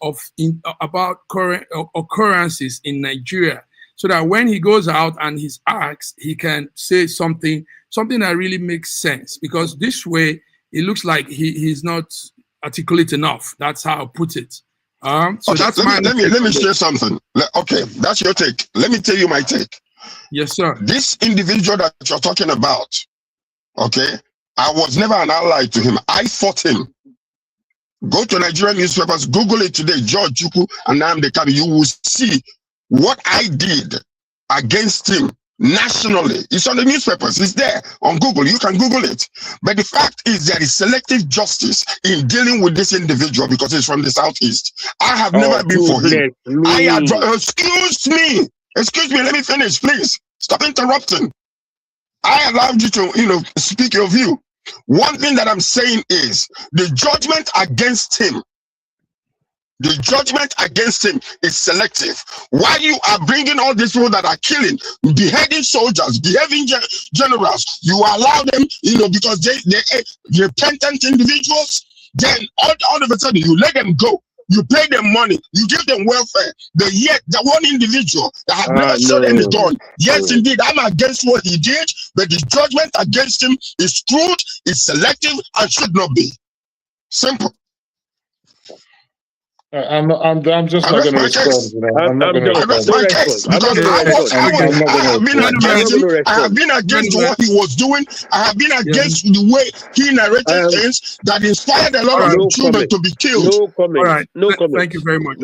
about current occurrences in Nigeria, so that when he goes out and he's asked, he can say something that really makes sense. Because this way, it looks like he's not articulate enough. That's how I put it. So okay, that's let me share something. Okay, that's your take. Let me tell you my take. Yes, sir. This individual that you're talking about, okay, I was never an ally to him. I fought him. Go to Nigerian newspapers, Google it today, George Chukwu and Nnamdi Kanu. You will see what I did against him nationally. It's on the newspapers. It's there on Google. You can Google it. But the fact is there is selective justice in dealing with this individual because he's from the Southeast. I have never been for him. Excuse me, let me finish, please. Stop interrupting. I allowed you to, speak your view. One thing that I'm saying is the judgment against him is selective. While you are bringing all these people that are killing, beheading soldiers, beheading generals, you allow them, because they're repentant individuals, then all of a sudden you let them go. You pay them money, you give them welfare. The one individual that has never shot any gun. Yes, indeed, I'm against what he did, but the judgment against him is crude, is selective, and should not be. Simple. I'm just not going to respond. I'm not going to respond. I have been against what he was doing. I have been against the way he narrated things that inspired a lot of children to be killed. No comment. All right. No comment. Thank you very much.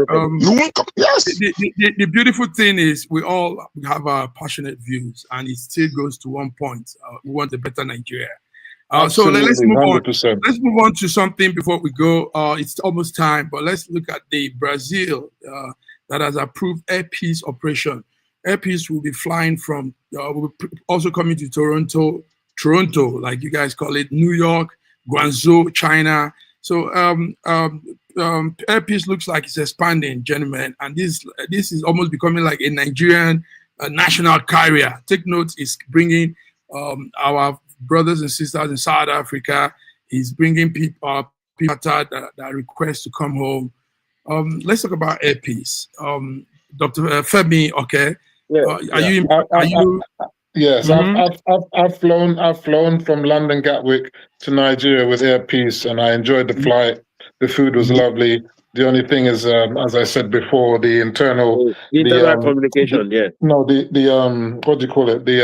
Yes. The beautiful thing is we all have our passionate views, and it still goes to one point. We want a better Nigeria. So let's move 100%. on. Let's move on to something before we go. It's almost time, but let's look at the Brazil that has approved Air Peace operation. Air Peace will be flying from, will also coming to Toronto, like you guys call it, New York, Guangzhou, China. So Air Peace looks like it's expanding, gentlemen, and this is almost becoming like a Nigerian national carrier. Take note, it's bringing our brothers and sisters in South Africa. He's bringing people that request to come home. Let's talk about Air Peace. Dr. Femi, okay? Yes, I've flown from London Gatwick to Nigeria with Air Peace, and I enjoyed the flight. The food was lovely. The only thing is, as I said before, the internal communication. No, what do you call it? The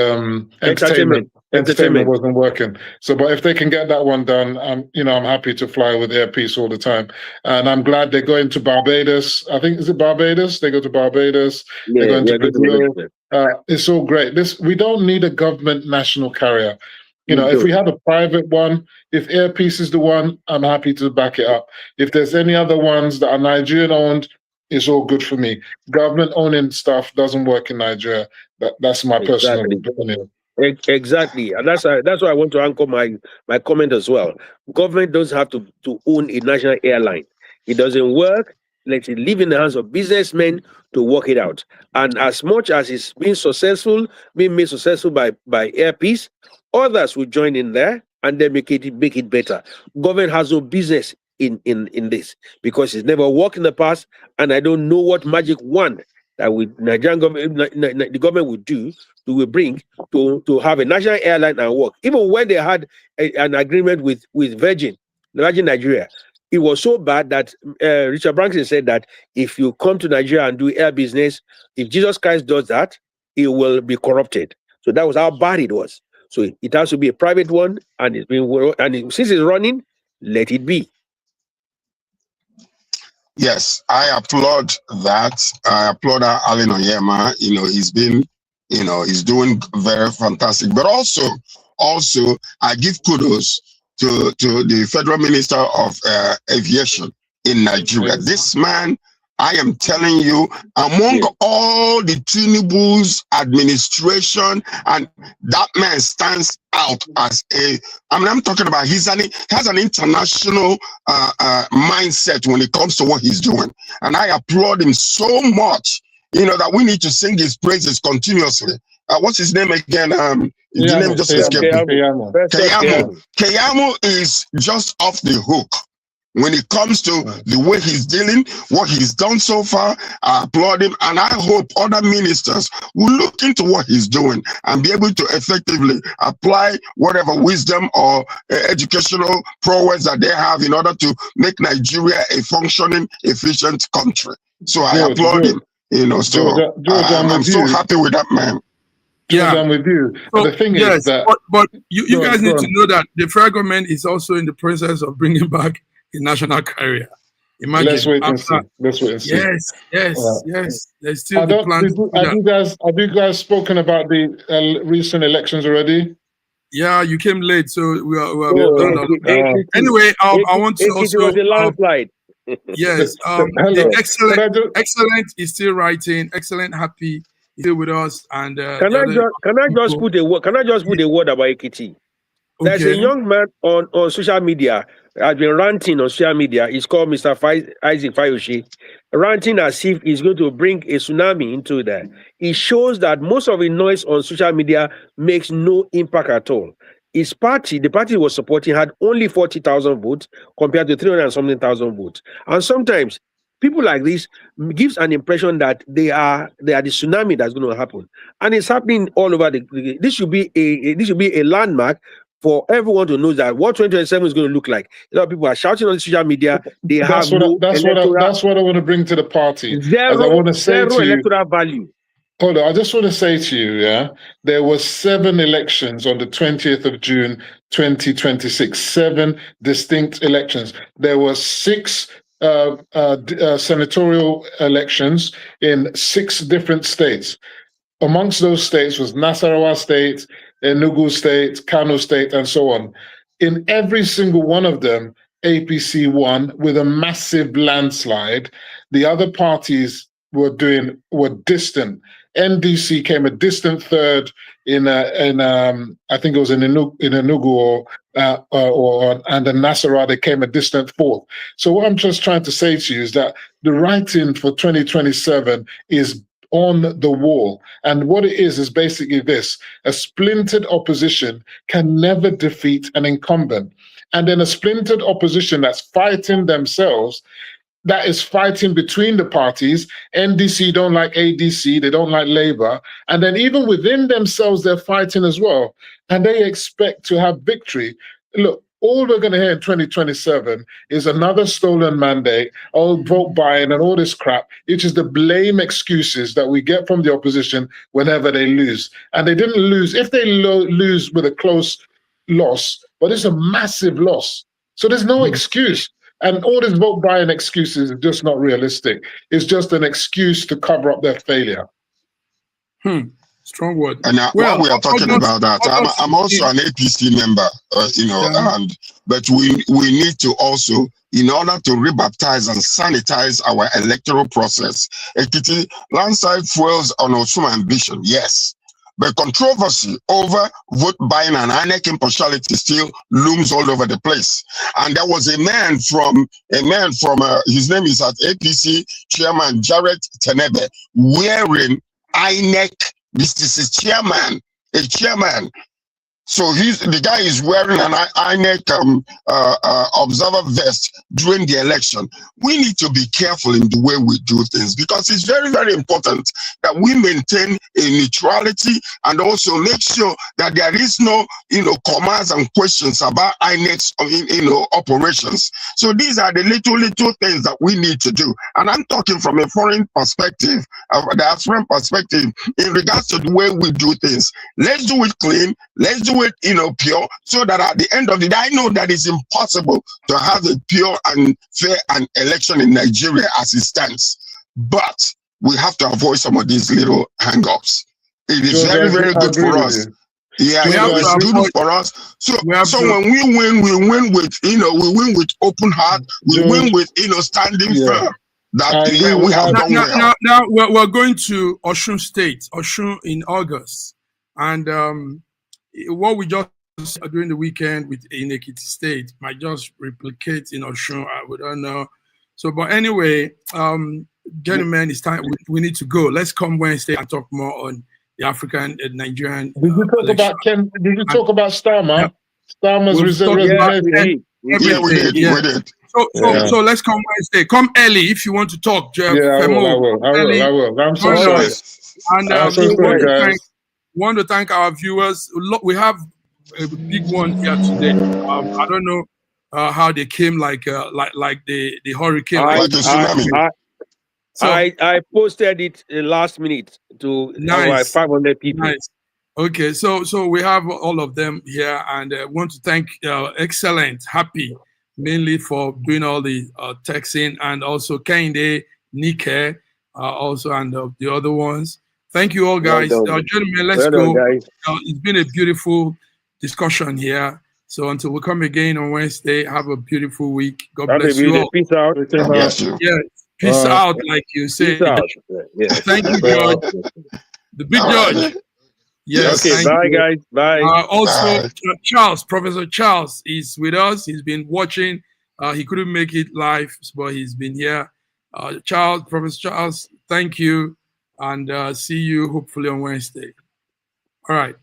entertainment wasn't working. So, but if they can get that one done, I'm happy to fly with Air Peace all the time. And I'm glad they're going to Barbados. I think, is it Barbados? They go to Barbados. They're going to Brazil. It's all great. We don't need a government national carrier. If we have a private one, if Air Peace is the one, I'm happy to back it up. If there's any other ones that are Nigerian owned, it's all good for me. Government owning stuff doesn't work in Nigeria. That's my personal opinion. Exactly, and that's why I want to anchor my comment as well. Government doesn't have to own a national airline. It doesn't work. Let it live in the hands of businessmen to work it out. And as much as it's being made successful by Air Peace, others will join in there and then make it better. Government has no business in this because it's never worked in the past, and I don't know what magic wand that Nigerian government, the government would do, will bring to have a national airline and work. Even when they had an agreement with Virgin Nigeria, it was so bad that Richard Branson said that if you come to Nigeria and do air business, if Jesus Christ does that, it will be corrupted. So that was how bad it was. So it has to be a private one, and since it's running, let it be. Yes, I applaud that. I applaud Allen Onyema. He's been, he's doing very fantastic. But also, I give kudos to the Federal Minister of Aviation in Nigeria. This man, I am telling you, among all the Tinubu's administration, and that man stands out as I'm talking about, he has an international mindset when it comes to what he's doing. And I applaud him so much, that we need to sing his praises continuously. What's his name again? The name just escaped me. Keyamo is just off the hook. When it comes to the way he's dealing, what he's done so far, I applaud him, and I hope other ministers will look into what he's doing and be able to effectively apply whatever wisdom or educational prowess that they have in order to make Nigeria a functioning, efficient country. So I applaud him. I'm so happy with that man. I'm with you. So, the thing is that, but you guys need to know that the federal government is also in the process of bringing back a national carrier. Imagine. Let's wait and see. Yes. There's still the plan. Have you guys spoken about the recent elections already? Yeah, you came late, so we are done. Anyway, I want to also. It was a landslide. Yes. The excellent is still writing. Excellent, happy is still with us. And can I just put a word about Ekiti? There's a young man on social media has been ranting on social media. He's called Mr. Isaac Fayoshe, ranting as if he's going to bring a tsunami into there. It shows that most of the noise on social media makes no impact at all. His party, the party he was supporting, had only 40,000 votes compared to 300 and something thousand votes. And sometimes people like this gives an impression that they are the tsunami that's going to happen, and it's happening all over. This should be a landmark for everyone to know that what 2027 is going to look like. A lot of people are shouting on social media. That's what I want to bring to the party. Zero electoral value. Hold on, I just want to say to you, there were 7 elections on the 20th of June, 2026. 7 distinct elections. There were 6 senatorial elections in 6 different states. Amongst those states was Nasarawa State, Enugu State, Kano State, and so on. In every single one of them, APC won with a massive landslide. The other parties were distant. NDC came a distant third in I think it was in Enugu and then Nasarawa came a distant fourth. So what I'm just trying to say to you is that the writing for 2027 is on the wall. And what it is basically this: a splintered opposition can never defeat an incumbent. And then a splintered opposition that's fighting themselves, that is fighting between the parties. NDC don't like ADC, they don't like Labour. And then even within themselves, they're fighting as well. And they expect to have victory. Look, all we're going to hear in 2027 is another stolen mandate, vote buying and all this crap, which is the blame excuses that we get from the opposition whenever they lose. And they didn't lose. If they lose with a close loss, but it's a massive loss. So there's no excuse. And all this vote buying excuses are just not realistic. It's just an excuse to cover up their failure. Strong word. And while we are talking about that, I'm also an APC member, but we need to also, in order to rebaptize and sanitize our electoral process, Ekiti landslide fuels on Osuma ambition, yes. But controversy over vote buying and INEC impartiality still looms all over the place. And there was a man from his name is at APC chairman Jared Tenebe wearing INEC. This is chairman, a chairman. So the guy is wearing an INEC observer vest during the election. We need to be careful in the way we do things, because it's very, very important that we maintain a neutrality and also make sure that there is no, commas and questions about INEC's, operations. So these are the little things that we need to do. And I'm talking from a foreign perspective, a diaspora perspective, in regards to the way we do things. Let's do it clean. Let's do it, pure, so that at the end of the day, I know that it's impossible to have a pure and fair election in Nigeria as it stands. But we have to avoid some of these little hang-ups. It is very, very good for us. Yeah, it's good for us. So when we win with, we win with open heart. We win with, standing firm. That we have done well. Now we're going to Osun State, Osun in August, and what we just saw during the weekend in Ekiti State might just replicate in Osun. We don't know. So, but anyway, gentlemen, it's time. We need to go. Let's come Wednesday and talk more on the African and Nigerian. Did you talk about Did you talk about Starmer? Yeah. Starmer's resignation. We did. So let's come Wednesday. Come early if you want to talk, Jeff. Yeah, I will. I'm so sorry. And want to thank our viewers. We have a big one here today. I don't know how they came like the hurricane. I posted it last minute to 500 people. Nice. Okay, so we have all of them here, and want to thank Excellent Happy mainly for doing all the texting, and also Kende, Nike, also, and the other ones. Thank you all, guys. Gentlemen, let's go. It's been a beautiful discussion here. So until we come again on Wednesday, have a beautiful week. God bless you all. Peace out. Yeah, peace out, like you say. Yeah. Thank you, George. The big George. Yes. Okay, bye, guys. Bye. Also, Charles, Professor Charles is with us. He's been watching. He couldn't make it live, but he's been here. Professor Charles, thank you. And see you hopefully on Wednesday. All right.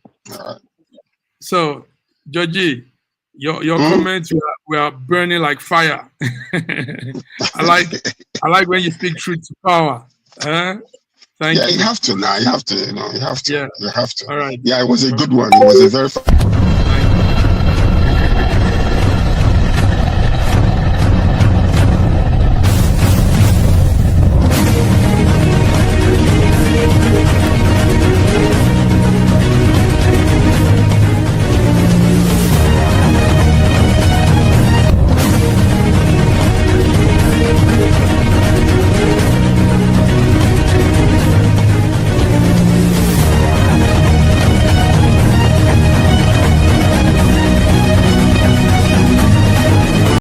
So, Georgie, your comments were burning like fire. I like when you speak truth to power. Thank you. You have to now. You have to. You have to. Yeah. You have to. All right. Yeah, it was a good one. It was a very